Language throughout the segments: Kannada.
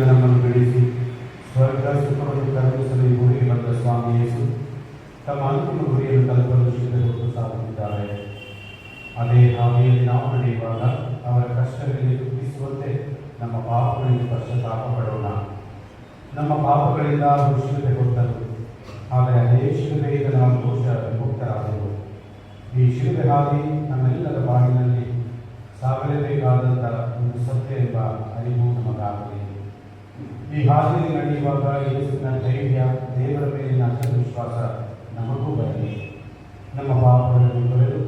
ನಮ್ಮನ್ನು ಬೆಳೆಸಿ ಸ್ವರ್ಗ ಸುಖವನ್ನು ಕರುಣಿಸಲು ಈ ಭೂಮಿಗೆ ಬಂದ ಸ್ವಾಮಿ ಯೇಸು ತಮ್ಮ ಅಂತಿಮ ಗುರಿಯನ್ನು ತಲುಪಲು ಸಿದ್ಧಗೊಳಿಸಲು ಸಾಗುತ್ತಿದ್ದಾರೆ. ಅದೇ ಹಾದಿಯಲ್ಲಿ ನಾವು ನಡೆಯುವಾಗ ಅವರ ಕಷ್ಟಗಳಿಗೆ ತೃಪ್ತಿಸುವಂತೆ ನಮ್ಮ ಪಾಪಗಳಿಗೆ ಪಶ್ಚಾತ್ತಾಪ ಪಡೋಣ. ನಮ್ಮ ಪಾಪಗಳಿಂದ ಅವರು ಶಿಲುಬೆ ಹೊತ್ತರು, ಆದರೆ ಅದೇ ಶಿಲುಬೆಯಿಂದ ನಾವು ದೋಷ ವಿಮುಕ್ತರಾದೆವು. ಈ ಶಿಲುಬೆ ಹಾದಿ ನಮ್ಮೆಲ್ಲರ ಬಾಳಿನಲ್ಲಿ ಸಾಗಲೇಬೇಕಾದಂಥ ಒಂದು ಸತ್ಯ ಎಂಬ ಅರಿವು ನಮಗಾಗಲಿ. ಈ ಹಾದಿಯಲ್ಲಿ ನಡೆಯುವಾಗ ಯೇಸುವಿನ ಧೈರ್ಯ, ದೇವರ ಮೇಲಿನ ಅಚಲ ವಿಶ್ವಾಸ ನಮಗೂ ಬರಲಿ. ನಮ್ಮ ಪಾಪಗಳನ್ನು ತೊರೆದು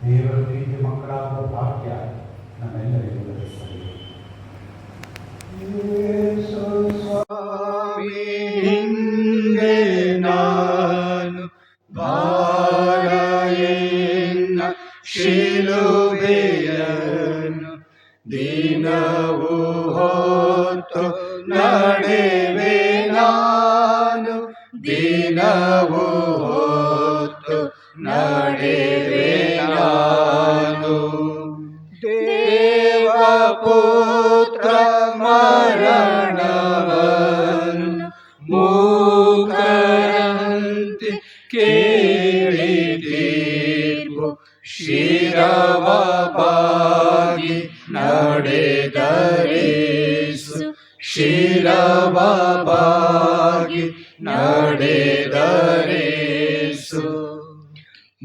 ದೇವರ ಪ್ರೀತಿ ಮಕ್ಕಳಾಗುವ ಭಾಗ್ಯ ನಮ್ಮೆಲ್ಲರಿಗೂ ಲಭಿಸಲಿ. ನಾನು ಭಾರಯನ್ನ ಶಿಲುಬೆಯನ್ನು ದಿನವೂ ಹೊತ್ತು ನಡೆವೆ, ನಾನು ದಿನವೂ ಹೊತ್ತು ನಡೆವೆ. ನಾನು ದೇವಪುತ್ರ ಮರಣವನ್ನು ಮೂಕರಂತೆ ಕೇಳಿ ತೀರ್ಪು ಶಿರವ ಬಾಗಿ ನಡೆದರೇಸು, ಶಿರವ ಬಾಗಿ ನಡೆದರೇಸು.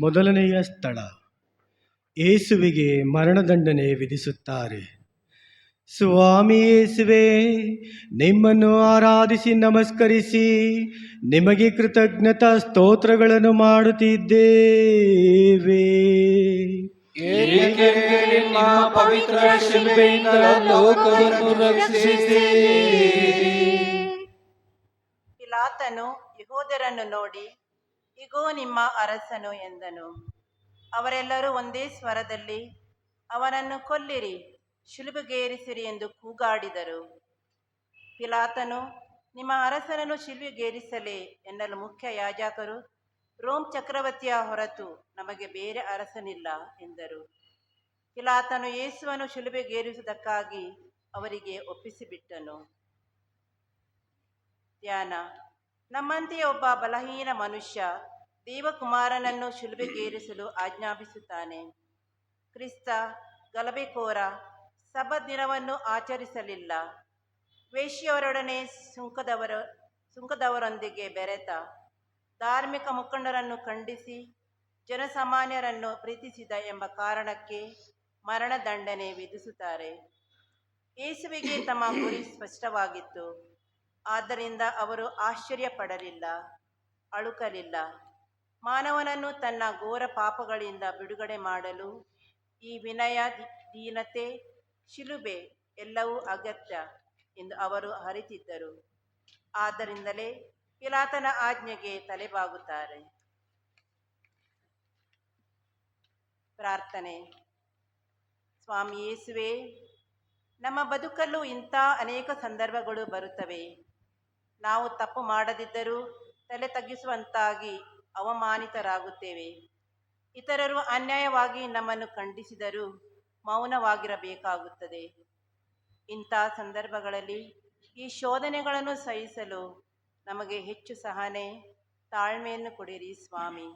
ಮೊದಲನೆಯ ಸ್ಥಳ, ಯೇಸುವಿಗೆ ಮರಣದಂಡನೆ ವಿಧಿಸುತ್ತಾರೆ. ಸ್ವಾಮಿ ಯೇಸುವೆ, ನಿಮ್ಮನ್ನು ಆರಾಧಿಸಿ ನಮಸ್ಕರಿಸಿ ನಿಮಗೆ ಕೃತಜ್ಞತಾ ಸ್ತೋತ್ರಗಳನ್ನು ಮಾಡುತ್ತಿದ್ದೇವೆ. ಏಕೆಂದರೆ ನಿಮ್ಮ ಪವಿತ್ರ ಶಿಲುಬೆಯಿಂದ ಲೋಕವನ್ನು ರಕ್ಷಿಸಿ. ಪಿಲಾತನು ಯೆಹೂದ್ಯರನ್ನು ನೋಡಿ, ಇಗೋ ನಿಮ್ಮ ಅರಸನು ಎಂದನು. ಅವರೆಲ್ಲರೂ ಒಂದೇ ಸ್ವರದಲ್ಲಿ ಅವನನ್ನು ಕೊಲ್ಲಿರಿ, ಶಿಲುಬೆಗೇರಿಸಿರಿ ಎಂದು ಕೂಗಾಡಿದರು. ಪಿಲಾತನು, ನಿಮ್ಮ ಅರಸನನ್ನು ಶಿಲುಬೆಗೇರಿಸಲೇ ಎನ್ನಲು ಮುಖ್ಯ ಯಾಜಕರು, ರೋಮ್ ಚಕ್ರವರ್ತಿಯ ಹೊರತು ನಮಗೆ ಬೇರೆ ಅರಸನಿಲ್ಲ ಎಂದರು. ಪಿಲಾತನು ಯೇಸುವನ್ನು ಶಿಲುಬೆಗೇರಿಸುವುದಕ್ಕಾಗಿ ಅವರಿಗೆ ಒಪ್ಪಿಸಿಬಿಟ್ಟನು. ಧ್ಯಾನ. ನಮ್ಮಂತೆಯೇ ಒಬ್ಬ ಬಲಹೀನ ಮನುಷ್ಯ ದೇವಕುಮಾರನನ್ನು ಶಿಲುಬೆಗೇರಿಸಲು ಆಜ್ಞಾಪಿಸುತ್ತಾನೆ. ಕ್ರಿಸ್ತ ಗಲಭೆಕೋರ ಸಬ್ಬತ್ ದಿನವನ್ನು ಆಚರಿಸಲಿಲ್ಲ. ವೇಶ್ಯವರೊಡನೆ ಸುಂಕದವರೊಂದಿಗೆ ಬೆರೆತ ಧಾರ್ಮಿಕ ಮುಖಂಡರನ್ನು ಖಂಡಿಸಿ ಜನಸಾಮಾನ್ಯರನ್ನು ಪ್ರೀತಿಸಿದ ಎಂಬ ಕಾರಣಕ್ಕೆ ಮರಣದಂಡನೆ ವಿಧಿಸುತ್ತಾರೆ. ಯೇಸುವಿಗೆ ತಮ್ಮ ಗುರಿ ಸ್ಪಷ್ಟವಾಗಿತ್ತು. ಆದ್ದರಿಂದ ಅವರು ಆಶ್ಚರ್ಯಪಡಲಿಲ್ಲ, ಅಳುಕಲಿಲ್ಲ. ಮಾನವನನ್ನು ತನ್ನ ಘೋರ ಪಾಪಗಳಿಂದ ಬಿಡುಗಡೆ ಮಾಡಲು ಈ ವಿನಯ, ದೀನತೆ, ಶಿಲುಬೆ ಎಲ್ಲವೂ ಅಗತ್ಯ ಎಂದು ಅವರು ಅರಿತಿದ್ದರು. ಆದ್ದರಿಂದಲೇ ಪಿಲಾತನ ಆಜ್ಞೆಗೆ ತಲೆಬಾಗುತ್ತಾರೆ. ಪ್ರಾರ್ಥನೆ. ಸ್ವಾಮಿ ಯೇಸುವೆ, ನಮ್ಮ ಬದುಕಲ್ಲೂ ಇಂಥ ಅನೇಕ ಸಂದರ್ಭಗಳು ಬರುತ್ತವೆ. ನಾವು ತಪ್ಪು ಮಾಡದಿದ್ದರೂ ತಲೆ ತಗ್ಗಿಸುವಂತಾಗಿ ಅವಮಾನಿತರಾಗುತ್ತೇವೆ. ಇತರರು ಅನ್ಯಾಯವಾಗಿ ನಮ್ಮನ್ನು ಖಂಡಿಸಿದರೂ ಮೌನವಾಗಿರಬೇಕಾಗುತ್ತದೆ. ಇಂಥ ಸಂದರ್ಭಗಳಲ್ಲಿ ಈ ಶೋಧನೆಗಳನ್ನು ಸಹಿಸಲು ನಮಗೆ ಹೆಚ್ಚು ಸಹನೆ, ತಾಳ್ಮೆಯನ್ನು ಕೊಡಿರಿ ಸ್ವಾಮಿ.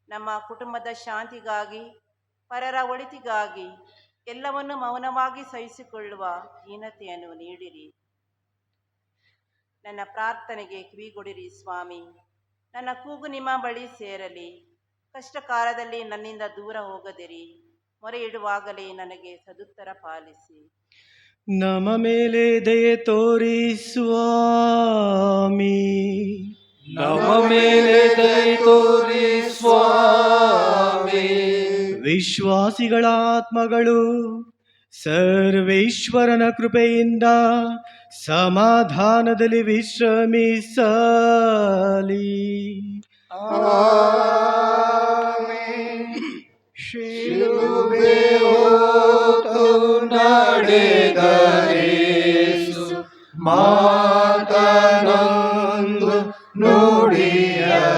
ನಮ್ಮ ಕುಟುಂಬದ ಶಾಂತಿಗಾಗಿ, ಪರರ ಒಳಿತಿಗಾಗಿ ಎಲ್ಲವನ್ನು ಮೌನವಾಗಿ ಸಹಿಸಿಕೊಳ್ಳುವ ದೀನತೆಯನ್ನು ನೀಡಿರಿ. ನನ್ನ ಪ್ರಾರ್ಥನೆಗೆ ಕಿವಿಗೊಡಿರಿ ಸ್ವಾಮಿ. ನನ್ನ ಕೂಗು ನಿಮ್ಮ ಬಳಿ ಸೇರಲಿ. ಕಷ್ಟ ಕಾಲದಲ್ಲಿ ನನ್ನಿಂದ ದೂರ ಹೋಗದಿರಿ. ಮೊರೆ ಇಡುವಾಗಲೇ ನನಗೆ ಸದುತ್ತರ ಪಾಲಿಸಿ. ನಮ್ಮ ಮೇಲೆ ದಯೆ ತೋರಿ ಸ್ವಾಮಿ. ನಮ್ಮ ಮೇಲೆ ದಯೆ ತೋರಿ ಸ್ವಾಮಿ. ವಿಶ್ವಾಸಿಗಳ ಆತ್ಮಗಳು ಸರ್ವೇಶ್ವರನ ಕೃಪೆಯಿಂದ ಸಮಾಧಾನದಲ್ಲಿ ವಿಶ್ರಮಿಸಲಿ. ಶಿಲುಬೆ ಹೊತ್ತು ನಡೆದರೇಸು ಮಾತನೊಂದು ನುಡಿಯರವರು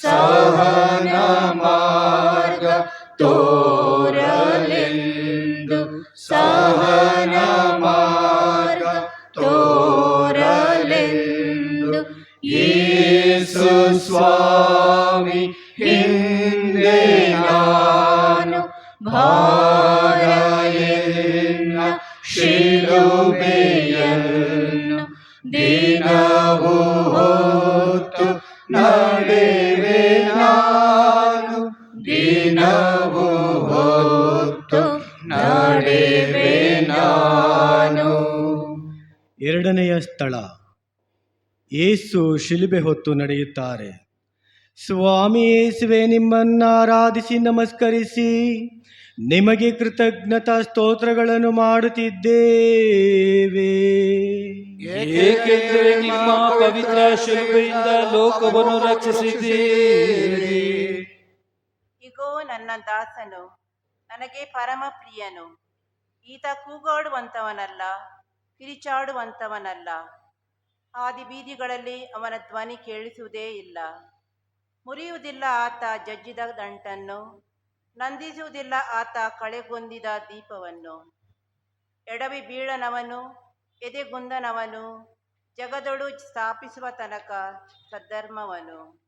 ಸಹನ ಮಾರ್ಗ ತೋರಲೆಂದು ಸಹನ ಮಾರ್ಗ ಯೇಸು ಸ್ವಾಮಿ ಹಿಂದೆ ನಾನು ಭಾರ ಎನ್ನ ಶಿಲುಬೆಯನ್ನು ದಿನವೂ ಹೊತ್ತು ನಡೆವೆ ನಾನು, ದಿನವೂ ಹೊತ್ತು ನಡೆವೆ ನಾನು. ಎರಡನೆಯ ಸ್ಥಳ, ಯೇಸು ಶಿಲುಬೆ ಹೊತ್ತು ನಡೆಯುತ್ತಾರೆ. ಸ್ವಾಮಿ ಯೇಸುವೆ, ನಿಮ್ಮನ್ನು ಆರಾಧಿಸಿ ನಮಸ್ಕರಿಸಿ ನಿಮಗೆ ಕೃತಜ್ಞತಾ ಸ್ತೋತ್ರಗಳನ್ನು ಮಾಡುತ್ತಿದ್ದೇವೆ. ಏಕೆಂದರೆ ನಿಮ್ಮ ಪವಿತ್ರ ಶಿಲುಬೆಯಿಂದ ಲೋಕವನ್ನು ರಕ್ಷಿಸಿದ್ದೀರಿ. ಇಗೋ ನನ್ನ ದಾಸನು, ನನಗೆ ಪರಮ ಪ್ರಿಯನು. ಈತ ಕೂಗಾಡುವಂಥವನಲ್ಲ, ಕಿರಿಚಾಡುವಂಥವನಲ್ಲ. ಹಾದಿ ಬೀದಿಗಳಲ್ಲಿ ಅವನ ಧ್ವನಿ ಕೇಳಿಸುವುದೇ ಇಲ್ಲ. ಮುರಿಯುವುದಿಲ್ಲ ಆತ ಜಜ್ಜಿದ ದಂಟನ್ನು, ನಂದಿಸುವುದಿಲ್ಲ ಆತ ಕಳೆಗೊಂದಿದ ದೀಪವನ್ನು. ಎಡವಿ ಬೀಳನವನು, ಎದೆಗುಂದನವನು, ಜಗದೊಳು ಸ್ಥಾಪಿಸುವ ತನಕ ಸದ್ಧರ್ಮವನು.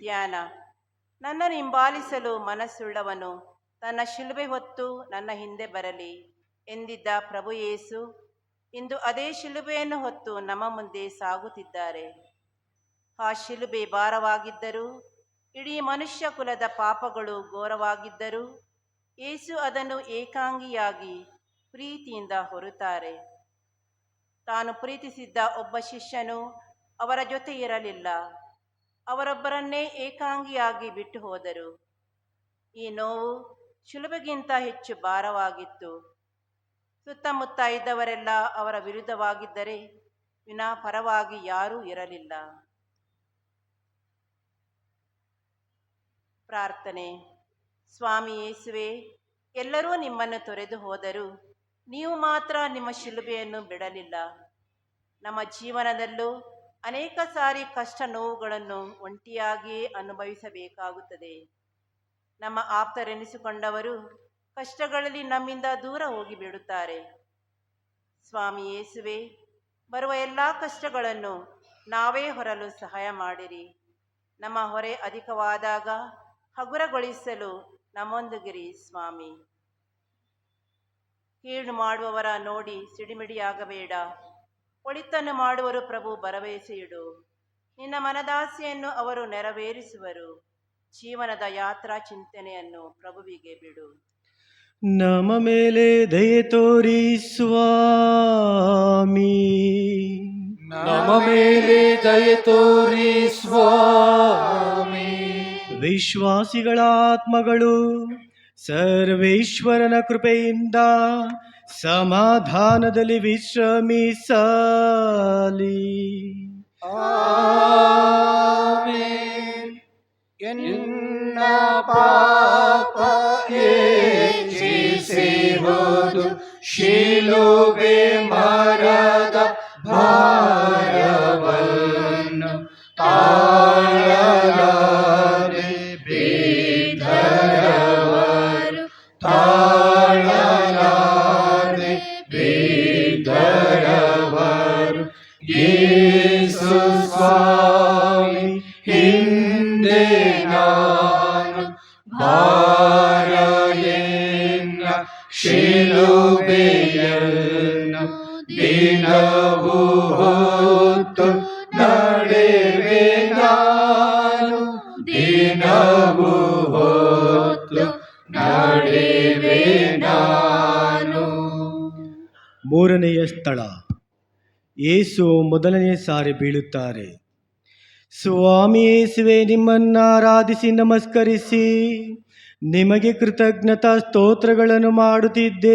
ಧ್ಯಾನ. ನನ್ನನ್ನು ಹಿಂಬಾಲಿಸಲು ಮನಸ್ಸುಳ್ಳವನು ತನ್ನ ಶಿಲುಬೆ ಹೊತ್ತು ನನ್ನ ಹಿಂದೆ ಬರಲಿ ಎಂದಿದ್ದ ಪ್ರಭು ಯೇಸು ಇಂದು ಅದೇ ಶಿಲುಬೆಯನ್ನು ಹೊತ್ತು ನಮ್ಮ ಮುಂದೆ ಸಾಗುತ್ತಿದ್ದಾರೆ. ಆ ಶಿಲುಬೆ ಭಾರವಾಗಿದ್ದರೂ, ಇಡೀ ಮನುಷ್ಯ ಕುಲದ ಪಾಪಗಳು ಘೋರವಾಗಿದ್ದರೂ ಯೇಸು ಅದನ್ನು ಏಕಾಂಗಿಯಾಗಿ ಪ್ರೀತಿಯಿಂದ ಹೊರುತ್ತಾರೆ. ತಾನು ಪ್ರೀತಿಸಿದ್ದ ಒಬ್ಬ ಶಿಷ್ಯನು ಅವರ ಜೊತೆ ಇರಲಿಲ್ಲ. ಅವರೊಬ್ಬರನ್ನೇ ಏಕಾಂಗಿಯಾಗಿ ಬಿಟ್ಟು ಹೋದರು. ಈ ನೋವು ಶಿಲುಬೆಗಿಂತ ಹೆಚ್ಚು ಭಾರವಾಗಿತ್ತು. ಸುತ್ತಮುತ್ತ ಇದ್ದವರೆಲ್ಲ ಅವರ ವಿರುದ್ಧವಾಗಿದ್ದರೆ ವಿನಾ ಪರವಾಗಿ ಯಾರೂ ಇರಲಿಲ್ಲ. ಪ್ರಾರ್ಥನೆ. ಸ್ವಾಮಿ ಯೇಸುವೆ, ಎಲ್ಲರೂ ನಿಮ್ಮನ್ನು ತೊರೆದು ಹೋದರೂ ನೀವು ಮಾತ್ರ ನಿಮ್ಮ ಶಿಲುಬೆಯನ್ನು ಬಿಡಲಿಲ್ಲ. ನಮ್ಮ ಜೀವನದಲ್ಲೂ ಅನೇಕ ಸಾರಿ ಕಷ್ಟ ನೋವುಗಳನ್ನು ಒಂಟಿಯಾಗಿಯೇ ಅನುಭವಿಸಬೇಕಾಗುತ್ತದೆ. ನಮ್ಮ ಆಪ್ತರೆನಿಸಿಕೊಂಡವರು ಕಷ್ಟಗಳಲ್ಲಿ ನಮ್ಮಿಂದ ದೂರ ಹೋಗಿಬಿಡುತ್ತಾರೆ. ಸ್ವಾಮಿ ಯೇಸುವೆ, ಬರುವ ಎಲ್ಲ ಕಷ್ಟಗಳನ್ನು ನಾವೇ ಹೊರಲು ಸಹಾಯ ಮಾಡಿರಿ. ನಮ್ಮ ಹೊರೆ ಅಧಿಕವಾದಾಗ ಹಗುರಗೊಳಿಸಲು ನಮ್ಮೊಂದಿಗಿರಿ ಸ್ವಾಮಿ. ಕೀಳು ಮಾಡುವವರ ನೋಡಿ ಸಿಡಿಮಿಡಿಯಾಗಬೇಡ. ಒಳಿತನ್ನು ಮಾಡುವರು ಪ್ರಭು ಭರವಸೆ ಇಡು. ನಿನ್ನ ಮನದಾಸೆಯನ್ನು ಅವರು ನೆರವೇರಿಸುವರು. ಜೀವನದ ಯಾತ್ರಾ ಚಿಂತನೆಯನ್ನು ಪ್ರಭುವಿಗೆ ಬಿಡು. ನಮ್ಮ ಮೇಲೆ ದಯೆ ತೋರಿ ಸ್ವಾಮಿ. ನಮ್ಮ ಮೇಲೆ ದಯೆ ತೋರಿ ಸ್ವಾಮಿ. ವಿಶ್ವಾಸಿಗಳ ಆತ್ಮಗಳು ಸರ್ವೇಶ್ವರನ ಕೃಪೆಯಿಂದ ಸಮಾಧಾನದಲ್ಲಿ ವಿಶ್ರಮಿಸಲಿ. ಆಮೆನ್. ಎನ್ನ ಪಾಪ ಹೆಚ್ಚಿಸಿರುವುದು ಶಿಲುಬೆ ಮರದ ಭಾರವನ್ನು ತಾಳಲಾರೆ ಬಿದ್ದರವರು, ತಾಳಲಾರೆ ಬಿದ್ದರವರು. ಯೇಸು ಸ್ವಾಮಿ ಹಿಂದೆ ನಾನು ಭಾರ ಎನ್ನ ಶಿಲುಬೆಯನ್ನು ದಿನವೂ ಹೊತ್ತು ನಡೆವೆ ನಾನು, ದಿನವೂ ಹೊತ್ತು ನಡೆವೆ ನಾನು. ಮೂರನೆಯ ಸ್ಥಳ, ಯೇಸು ಮೊದಲನೇ ಸಾರಿ ಬೀಳುತ್ತಾರೆ. ಸ್ವಾಮಿ ಯೇಸುವೆ, ನಿಮ್ಮನ್ನು ಆರಾಧಿಸಿ ನಮಸ್ಕರಿಸಿ ನಿಮಗೆ ಕೃತಜ್ಞತಾ ಸ್ತೋತ್ರಗಳನ್ನು ಮಾಡುತ್ತಿದ್ದೇವೆ.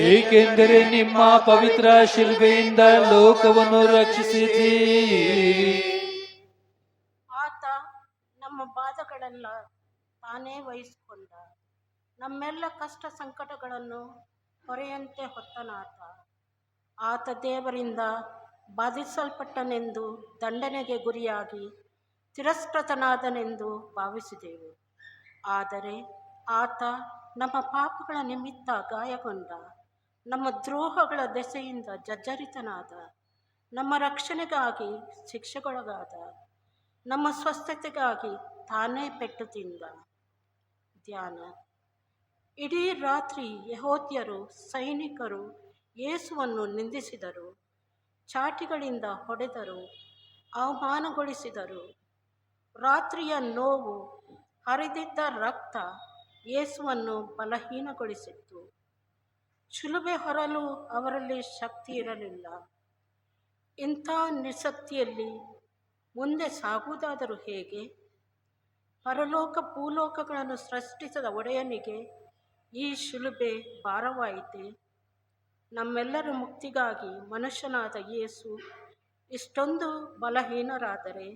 ಏಕೆಂದರೆ ನಿಮ್ಮ ಪವಿತ್ರ ಶಿಲುಬೆಯಿಂದ ಲೋಕವನ್ನು ರಕ್ಷಿಸಿದ್ದೀರಿ. ಆತ ನಮ್ಮ ಬಾಧಗಳೆಲ್ಲ ತಾನೇ ವಹಿಸಿಕೊಂಡ. ನಮ್ಮೆಲ್ಲ ಕಷ್ಟ ಸಂಕಟಗಳನ್ನು ಹೊರೆಯಂತೆ ಹೊತ್ತನಾತ. ಆತ ದೇವರಿಂದ ಬಾಧಿಸಲ್ಪಟ್ಟನೆಂದು ದಂಡನೆಗೆ ಗುರಿಯಾಗಿ ತಿರಸ್ಕೃತನಾದನೆಂದು ಭಾವಿಸಿದೆವು. ಆದರೆ ಆತ ನಮ್ಮ ಪಾಪಗಳ ನಿಮಿತ್ತ ಗಾಯಗೊಂಡ. ನಮ್ಮ ದ್ರೋಹಗಳ ದೆಸೆಯಿಂದ ಜರ್ಜರಿತನಾದ, ನಮ್ಮ ರಕ್ಷಣೆಗಾಗಿ ಶಿಕ್ಷೆಗೊಳಗಾದ, ನಮ್ಮ ಸ್ವಸ್ಥತೆಗಾಗಿ ತಾನೇ ಪೆಟ್ಟು ತಿಂದ. ಧ್ಯಾನ. ಇಡೀ ರಾತ್ರಿ ಯೆಹೂದ್ಯರು ಸೈನಿಕರು ಯೇಸುವನ್ನು ನಿಂದಿಸಿದರು, ಚಾಟಿಗಳಿಂದ ಹೊಡೆದರು, ಅವಮಾನಗೊಳಿಸಿದರು. ರಾತ್ರಿಯ ನೋವು, ಹರಿದಿದ್ದ ರಕ್ತ ಯೇಸುವನ್ನು ಬಲಹೀನಗೊಳಿಸಿತ್ತು. ಶಿಲುಬೆ ಹೊರಲು ಅವರಲ್ಲಿ ಶಕ್ತಿ ಇರಲಿಲ್ಲ. ಇಂಥ ನಿಸ್ಸಕ್ತಿಯಲ್ಲಿ ಮುಂದೆ ಸಾಗುವುದಾದರೂ ಹೇಗೆ? ಪರಲೋಕ ಭೂಲೋಕಗಳನ್ನು ಸೃಷ್ಟಿಸಿದ ಒಡೆಯನಿಗೆ ಈ ಶಿಲುಬೆ ಭಾರವಾಯಿತೆ. ನಮ್ಮೆಲ್ಲರ ಮುಕ್ತಿಗಾಗಿ ಮನುಷ್ಯನಾದ ಯೇಸು ಇಷ್ಟೊಂದು ಬಲಹೀನರಾದರೆ,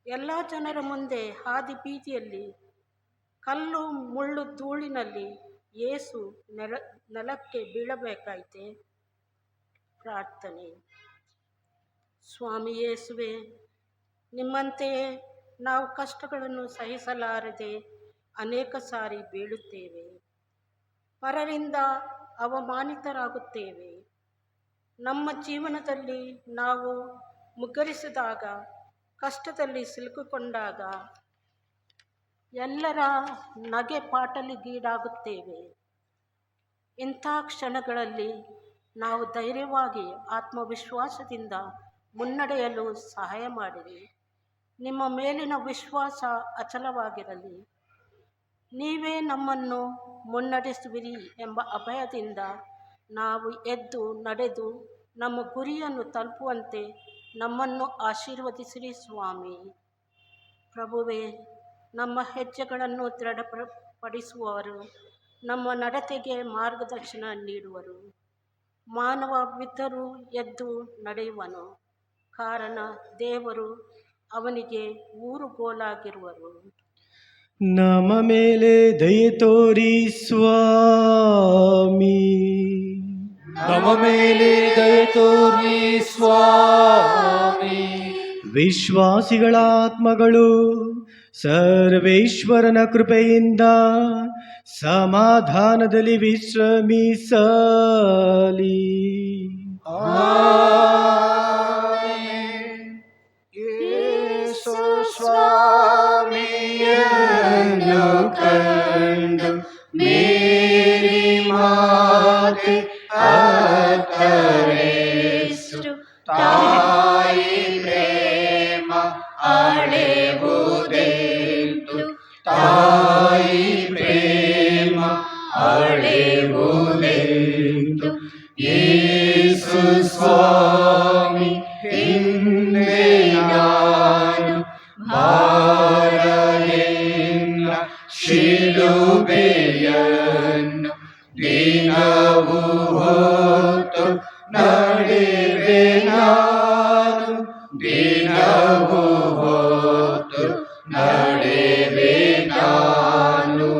ಎಲ್ಲ ಜನರ ಮುಂದೆ ಹಾದಿ ಬೀದಿಯಲ್ಲಿ ಕಲ್ಲು ಮುಳ್ಳು ಧೂಳಿನಲ್ಲಿ ಯೇಸು ನೆಲಕ್ಕೆ ಬೀಳಬೇಕಾಯಿತೆ. ಪ್ರಾರ್ಥನೆ. ಸ್ವಾಮಿ ಯೇಸುವೆ, ನಿಮ್ಮಂತೆಯೇ ನಾವು ಕಷ್ಟಗಳನ್ನು ಸಹಿಸಲಾರದೆ ಅನೇಕ ಸಾರಿ ಬೀಳುತ್ತೇವೆ, ಪರರಿಂದ ಅವಮಾನಿತರಾಗುತ್ತೇವೆ. ನಮ್ಮ ಜೀವನದಲ್ಲಿ ನಾವು ಮುಗ್ಗರಿಸಿದಾಗ, ಕಷ್ಟದಲ್ಲಿ ಸಿಲುಕಿಕೊಂಡಾಗ ಎಲ್ಲರ ನಗೆ ಪಾಟಲಿಗೀಡಾಗುತ್ತೇವೆ. ಇಂಥ ಕ್ಷಣಗಳಲ್ಲಿ ನಾವು ಧೈರ್ಯವಾಗಿ ಆತ್ಮವಿಶ್ವಾಸದಿಂದ ಮುನ್ನಡೆಯಲು ಸಹಾಯ ಮಾಡಿರಿ. ನಿಮ್ಮ ಮೇಲಿನ ವಿಶ್ವಾಸ ಅಚಲವಾಗಿರಲಿ. ನೀವೇ ನಮ್ಮನ್ನು ಮುನ್ನಡೆಸುವಿರಿ ಎಂಬ ಅಭಯದಿಂದ ನಾವು ಎದ್ದು ನಡೆದು ನಮ್ಮ ಗುರಿಯನ್ನು ತಲುಪುವಂತೆ ನಮ್ಮನ್ನು ಆಶೀರ್ವದಿಸಿರಿ ಸ್ವಾಮಿ. ಪ್ರಭುವೇ, ನಮ್ಮ ಹೆಜ್ಜೆಗಳನ್ನು ದೃಢಪಡಿಸುವವರು, ನಮ್ಮ ನಡತೆಗೆ ಮಾರ್ಗದರ್ಶನ ನೀಡುವರು. ಮಾನವ ಬಿದ್ದರೂ ಎದ್ದು ನಡೆಯುವನು, ಕಾರಣ ದೇವರು ಅವನಿಗೆ ಊರುಗೋಲಾಗಿರುವರು. ನಮ್ಮ ಮೇಲೆ ದಯೆ ತೋರಿ ಸ್ವಾಮಿ. ನಮ್ಮ ಮೇಲೆ ದಯೆ ತೋರಿ ಸ್ವಾಮಿ. ವಿಶ್ವಾಸಿಗಳ ಆತ್ಮಗಳು ಸರ್ವೇಶ್ವರನ ಕೃಪೆಯಿಂದ ಸಮಾಧಾನದಲ್ಲಿ ವಿಶ್ರಮಿಸಲಿ. ಯೇಸು ಸ್ವಾಮಿಯನ್ನು ಕಂಡು ಮೇರಿ ಮಾತೆ ಅತ್ತರೆಷ್ಟು ತಾಯಿ ಪ್ರೇಮ ಅಳೆವುದೆಂದು, ತಾಯಿ ಪ್ರೇಮ ಅಳೆವುದೆಂದು ಯೇಸು ಸ್ವಾಮಿ ಹಿಂದೆ ನಾನು ಭಾರವೆನ್ನ ಶಿಲುಬೆಯನ್ನು ದಿನವೂ ಹೊತ್ತು ನಡೆವೆ ನಾನು, ದಿನವೂ ಹೊತ್ತು ನಡೆವೆ ನಾನು.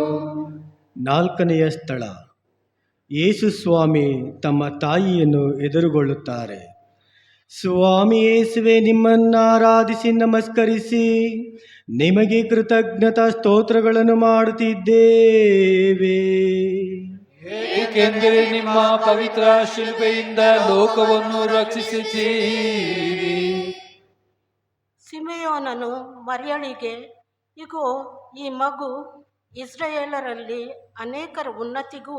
ನಾಲ್ಕನೆಯ ಸ್ಥಳ. ಯೇಸು ಸ್ವಾಮಿ ತಮ್ಮ ತಾಯಿಯನ್ನು ಎದುರುಗೊಳ್ಳುತ್ತಾರೆ. ಸ್ವಾಮಿ ಯೇಸುವೆ, ನಿಮ್ಮನ್ನು ಆರಾಧಿಸಿ ನಮಸ್ಕರಿಸಿ ನಿಮಗೆ ಕೃತಜ್ಞತಾ ಸ್ತೋತ್ರಗಳನ್ನು ಮಾಡುತ್ತಿದ್ದೇವೆ. ಏಕೆಂದರೆ ನಿಮ್ಮ ಪವಿತ್ರ ಶಿಲ್ಪೆಯಿಂದ ಲೋಕವನ್ನು ರಕ್ಷಿಸಿದ್ದೀರಿ. ಸಿಮೆಯೋನನು ಮರಿಯಳಿಗೆ, ಇಗೋ, ಈ ಮಗು ಇಸ್ರಾಯೇಲರಲ್ಲಿ ಅನೇಕರ ಉನ್ನತಿಗೂ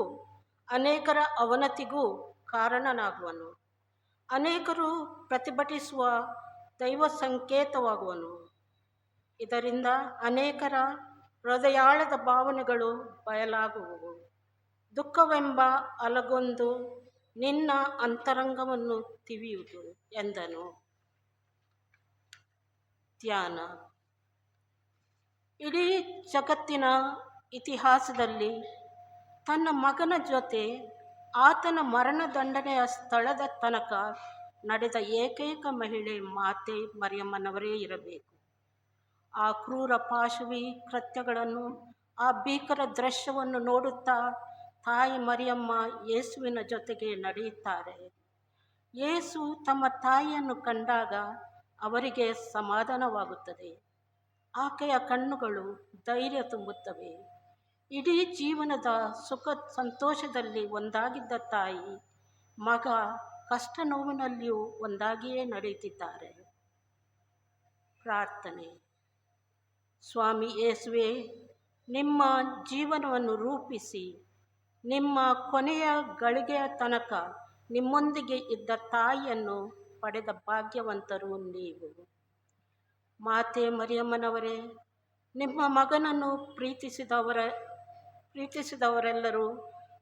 ಅನೇಕರ ಅವನತಿಗೂ ಕಾರಣನಾಗುವನು. ಅನೇಕರು ಪ್ರತಿಭಟಿಸುವ ದೈವ ಸಂಕೇತವಾಗುವನು. ಇದರಿಂದ ಅನೇಕರ ಹೃದಯಾಳದ ಭಾವನೆಗಳು ಬಯಲಾಗುವವು. ದುಃಖವೆಂಬ ಅಲಗೊಂದು ನಿನ್ನ ಅಂತರಂಗವನ್ನು ತಿವಿಯುವುದು ಎಂದನು. ಧ್ಯಾನ. ಇಡೀ ಜಗತ್ತಿನ ಇತಿಹಾಸದಲ್ಲಿ ತನ್ನ ಮಗನ ಜೊತೆ ಆತನ ಮರಣದಂಡನೆಯ ಸ್ಥಳದ ತನಕ ನಡೆದ ಏಕೈಕ ಮಹಿಳೆ ಮಾತೆ ಮರಿಯಮ್ಮನವರೇ ಇರಬೇಕು. ಆ ಕ್ರೂರ ಪಾಶವಿ ಕೃತ್ಯಗಳನ್ನು, ಆ ಭೀಕರ ದೃಶ್ಯವನ್ನು ನೋಡುತ್ತಾ ತಾಯಿ ಮರಿಯಮ್ಮ ಯೇಸುವಿನ ಜೊತೆಗೆ ನಡೆಯುತ್ತಾರೆ. ಯೇಸು ತಮ್ಮ ತಾಯಿಯನ್ನು ಕಂಡಾಗ ಅವರಿಗೆ ಸಮಾಧಾನವಾಗುತ್ತದೆ. ಆಕೆಯ ಕಣ್ಣುಗಳು ಧೈರ್ಯ ತುಂಬುತ್ತವೆ. ಇಡೀ ಜೀವನದ ಸುಖ ಸಂತೋಷದಲ್ಲಿ ಒಂದಾಗಿದ್ದ ತಾಯಿ ಮಗ ಕಷ್ಟ ನೋವಿನಲ್ಲಿಯೂ ಒಂದಾಗಿಯೇ ನಡೆಯುತ್ತಿದ್ದಾರೆ. ಪ್ರಾರ್ಥನೆ. ಸ್ವಾಮಿ ಯೇಸುವೆ, ನಿಮ್ಮ ಜೀವನವನ್ನು ರೂಪಿಸಿ ನಿಮ್ಮ ಕೊನೆಯ ಗಳಿಗೆಯ ತನಕ ನಿಮ್ಮೊಂದಿಗೆ ಇದ್ದ ತಾಯಿಯನ್ನು ಪಡೆದ ಭಾಗ್ಯವಂತರು ನೀವು. ಮಾತೆ ಮರಿಯಮ್ಮನವರೇ, ನಿಮ್ಮ ಮಗನನ್ನು ಪ್ರೀತಿಸಿದವರೆಲ್ಲರೂ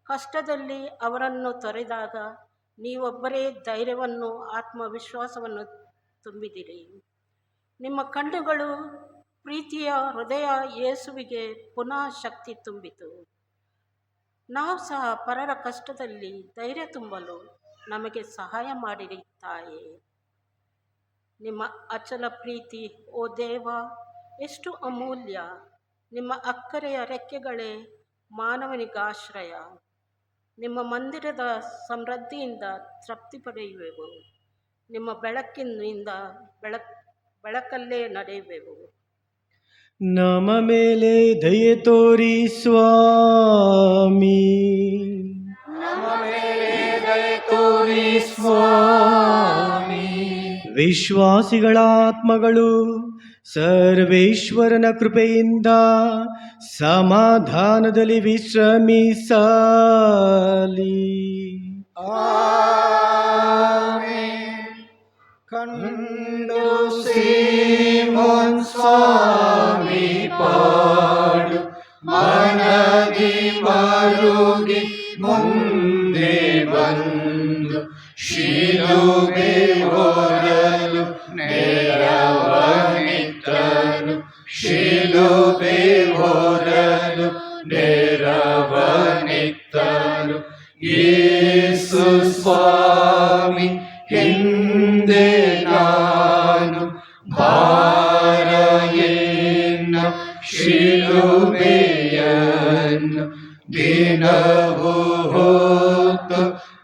ಕಷ್ಟದಲ್ಲಿ ಅವರನ್ನು ತೊರೆದಾಗ ನೀವೊಬ್ಬರೇ ಧೈರ್ಯವನ್ನು ಆತ್ಮವಿಶ್ವಾಸವನ್ನು ತುಂಬಿದಿರಿ. ನಿಮ್ಮ ಕಣ್ಣುಗಳು ಪ್ರೀತಿಯ ಹೃದಯ ಯೇಸುವಿಗೆ ಪುನಃ ಶಕ್ತಿ ತುಂಬಿತು. ನಾವು ಸಹ ಪರರ ಕಷ್ಟದಲ್ಲಿ ಧೈರ್ಯ ತುಂಬಲು ನಮಗೆ ಸಹಾಯ ಮಾಡಿರಿ ತಾಯೇ. ನಿಮ್ಮ ಅಚಲ ಪ್ರೀತಿ ಓ ದೇವ ಎಷ್ಟು ಅಮೂಲ್ಯ. ನಿಮ್ಮ ಅಕ್ಕರೆಯ ರೆಕ್ಕೆಗಳೇ ಮಾನವನಿಗಾಶ್ರಯ. ನಿಮ್ಮ ಮಂದಿರದ ಸಮೃದ್ಧಿಯಿಂದ ತೃಪ್ತಿ ಪಡೆಯುವೆವು. ನಿಮ್ಮ ಬೆಳಕಿನಿಂದ ಬೆಳಕಲ್ಲೇ ನಡೆಯುವೆವು. ನಮ್ಮ ಮೇಲೆ ದಯೆ ತೋರಿ ಸ್ವಾಮಿ. ನಮ್ಮ ಮೇಲೆ ದಯೆ ತೋರಿ ಸ್ವಾಮಿ. ವಿಶ್ವಾಸಿಗಳ ಆತ್ಮಗಳು ಸರ್ವೇಶ್ವರನ ಕೃಪೆಯಿಂದ ಸಮಾಧಾನದಲ್ಲಿ ವಿಶ್ರಮಿಸಲಿ. ಕಂಡು ಸೀಮೋನ್ ಸ್ವಾಮಿ ಪಾಡು ಮನದಿ ಮರುಗಿ ಮುಂದೆ ಬಂದು ಶಿಲುಬೆ ಹೊರಲು ನೆರವನಿತ್ತನು. ಶಿಲುಬೆ ಹೊರಲು ನೆರವನಿತ್ತನು. ಯೇಸು ಸ್ವಾಮಿ ಹಿಂದೆ ನಾನು ಭಾರಯೇನ ಶಿಲುಬೆಯನ್ನು ದಿನವೂ ಹೊತ್ತು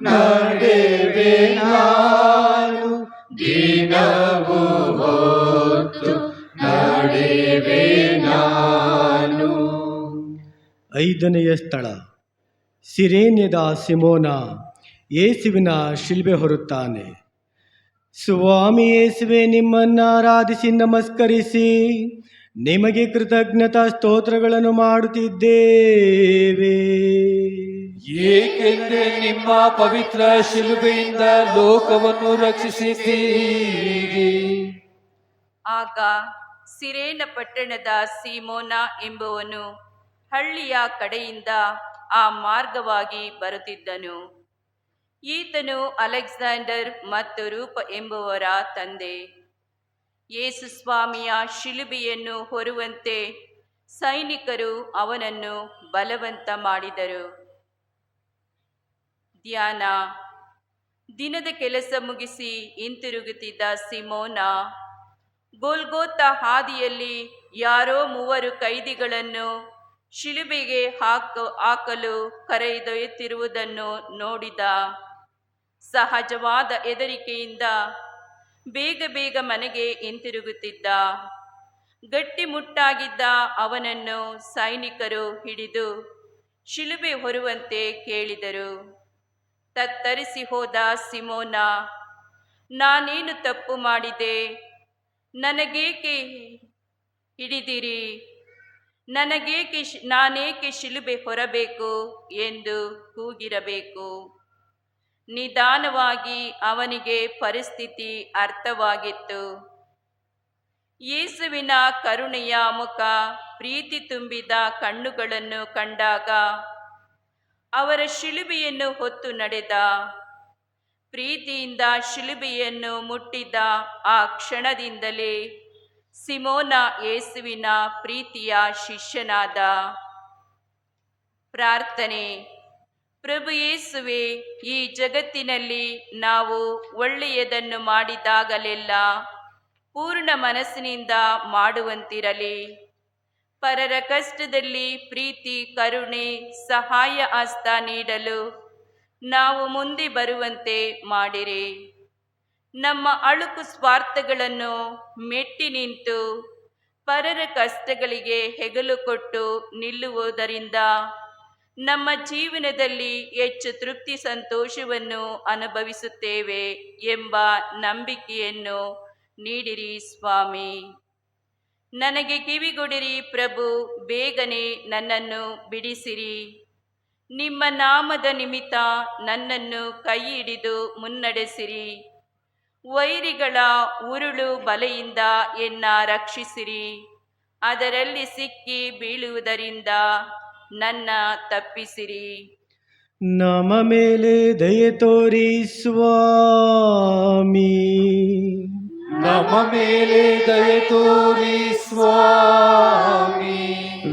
ನಡೆವೆ ನಾನು. ದಿನವೂ ಹೊತ್ತು ನಡೆವೆ ನಾನು. 5ನೆಯ ಸ್ಥಳ. ಸಿರೇನ್ಯದ ಸಿಮೋನ ಯೇಸುವಿನ ಶಿಲ್ಬೆ ಹೊರುತ್ತಾನೆ. ಸ್ವಾಮಿ ಯೇಸುವೆ, ನಿಮ್ಮನ್ನು ಆರಾಧಿಸಿ ನಮಸ್ಕರಿಸಿ ನಿಮಗೆ ಕೃತಜ್ಞತಾ ಸ್ತೋತ್ರಗಳನ್ನು ಮಾಡುತ್ತಿದ್ದೇವೆ. ಏಕೆಂದರೆ ನಿಮ್ಮ ಪವಿತ್ರ ಶಿಲುಬೆಯಿಂದ ಲೋಕವನ್ನು ರಕ್ಷಿಸಿದ್ದೀರಿ. ಆಗ ಸಿರೇನ ಪಟ್ಟಣದ ಸೀಮೋನ ಎಂಬುವನು ಹಳ್ಳಿಯ ಕಡೆಯಿಂದ ಆ ಮಾರ್ಗವಾಗಿ ಬರುತ್ತಿದ್ದನು. ಈತನು ಅಲೆಕ್ಸಾಂಡರ್ ಮತ್ತು ರೂಪ ಎಂಬುವರ ತಂದೆ. ಯೇಸು ಸ್ವಾಮಿಯ ಶಿಲುಬೆಯನ್ನು ಹೊರುವಂತೆ ಸೈನಿಕರು ಅವನನ್ನು ಬಲವಂತ ಮಾಡಿದರು. ಧ್ಯಾನ. ದಿನದ ಕೆಲಸ ಮುಗಿಸಿ ಹಿಂತಿರುಗುತ್ತಿದ್ದ ಸಿಮೋನ ಗೋಲ್ಗೋತ ಹಾದಿಯಲ್ಲಿ ಯಾರೋ 3 ಕೈದಿಗಳನ್ನು ಶಿಲುಬೆಗೆ ಹಾಕಲು ಕರೆದೊಯ್ಯುತ್ತಿರುವುದನ್ನು ನೋಡಿದ. ಸಹಜವಾದ ಹೆದರಿಕೆಯಿಂದ ಬೇಗ ಮನೆಗೆ ಹಿಂತಿರುಗುತ್ತಿದ್ದ. ಗಟ್ಟಿಮುಟ್ಟಾಗಿದ್ದ ಅವನನ್ನು ಸೈನಿಕರು ಹಿಡಿದು ಶಿಲುಬೆ ಹೊರುವಂತೆ ಕೇಳಿದರು. ತತ್ತರಿಸಿ ಹೋದ ಸಿಮೋನ, ನಾನೇನು ತಪ್ಪು ಮಾಡಿದೆ? ನನಗೇಕೆ ಹಿಡಿದಿರಿ? ನಾನೇಕೆ ಶಿಲುಬೆ ಹೊರಬೇಕು ಎಂದು ಕೂಗಿರಬೇಕು. ನಿಧಾನವಾಗಿ ಅವನಿಗೆ ಪರಿಸ್ಥಿತಿ ಅರ್ಥವಾಗಿತ್ತು. ಯೇಸುವಿನ ಕರುಣೆಯ ಮುಖ, ಪ್ರೀತಿ ತುಂಬಿದ ಕಣ್ಣುಗಳನ್ನು ಕಂಡಾಗ ಅವರ ಶಿಲುಬೆಯನ್ನು ಹೊತ್ತು ನಡೆದ. ಪ್ರೀತಿಯಿಂದ ಶಿಲುಬೆಯನ್ನು ಮುಟ್ಟಿದ ಆ ಕ್ಷಣದಿಂದಲೇ ಸಿಮೋನ ಯೇಸುವಿನ ಪ್ರೀತಿಯ ಶಿಷ್ಯನಾದ. ಪ್ರಾರ್ಥನೆ. ಪ್ರಭು ಯೇಸುವೆ, ಈ ಜಗತ್ತಿನಲ್ಲಿ ನಾವು ಒಳ್ಳೆಯದನ್ನು ಮಾಡಿದಾಗಲೆಲ್ಲ ಪೂರ್ಣ ಮನಸ್ಸಿನಿಂದ ಮಾಡುವಂತಿರಲಿ. ಪರರ ಕಷ್ಟದಲ್ಲಿ ಪ್ರೀತಿ, ಕರುಣೆ, ಸಹಾಯ ಹಸ್ತ ನೀಡಲು ನಾವು ಮುಂದೆ ಬರುವಂತೆ ಮಾಡಿರಿ. ನಮ್ಮ ಅಳುಕು ಸ್ವಾರ್ಥಗಳನ್ನು ಮೆಟ್ಟಿ ನಿಂತು ಪರರ ಕಷ್ಟಗಳಿಗೆ ಹೆಗಲು ಕೊಟ್ಟು ನಿಲ್ಲುವುದರಿಂದ ನಮ್ಮ ಜೀವನದಲ್ಲಿ ಹೆಚ್ಚು ತೃಪ್ತಿ ಸಂತೋಷವನ್ನು ಅನುಭವಿಸುತ್ತೇವೆ ಎಂಬ ನಂಬಿಕೆಯನ್ನು ನೀಡಿರಿ ಸ್ವಾಮಿ. ನನಗೆ ಕಿವಿಗೊಡಿರಿ ಪ್ರಭು, ಬೇಗನೆ ನನ್ನನ್ನು ಬಿಡಿಸಿರಿ. ನಿಮ್ಮ ನಾಮದ ನಿಮಿತ್ತ ನನ್ನನ್ನು ಕೈ ಹಿಡಿದು ಮುನ್ನಡೆಸಿರಿ. ವೈರಿಗಳ ಉರುಳು ಬಲೆಯಿಂದ ಎನ್ನ ರಕ್ಷಿಸಿರಿ. ಅದರಲ್ಲಿ ಸಿಕ್ಕಿ ಬೀಳುವುದರಿಂದ ನನ್ನ ತಪ್ಪಿಸಿರಿ. ನಮ್ಮ ಮೇಲೆ ದಯೆ ತೋರಿ ಸ್ವಾಮಿ. ನಮ್ಮ ಮೇಲೆ ದಯೆ ತೋರಿ ಸ್ವಾಮಿ.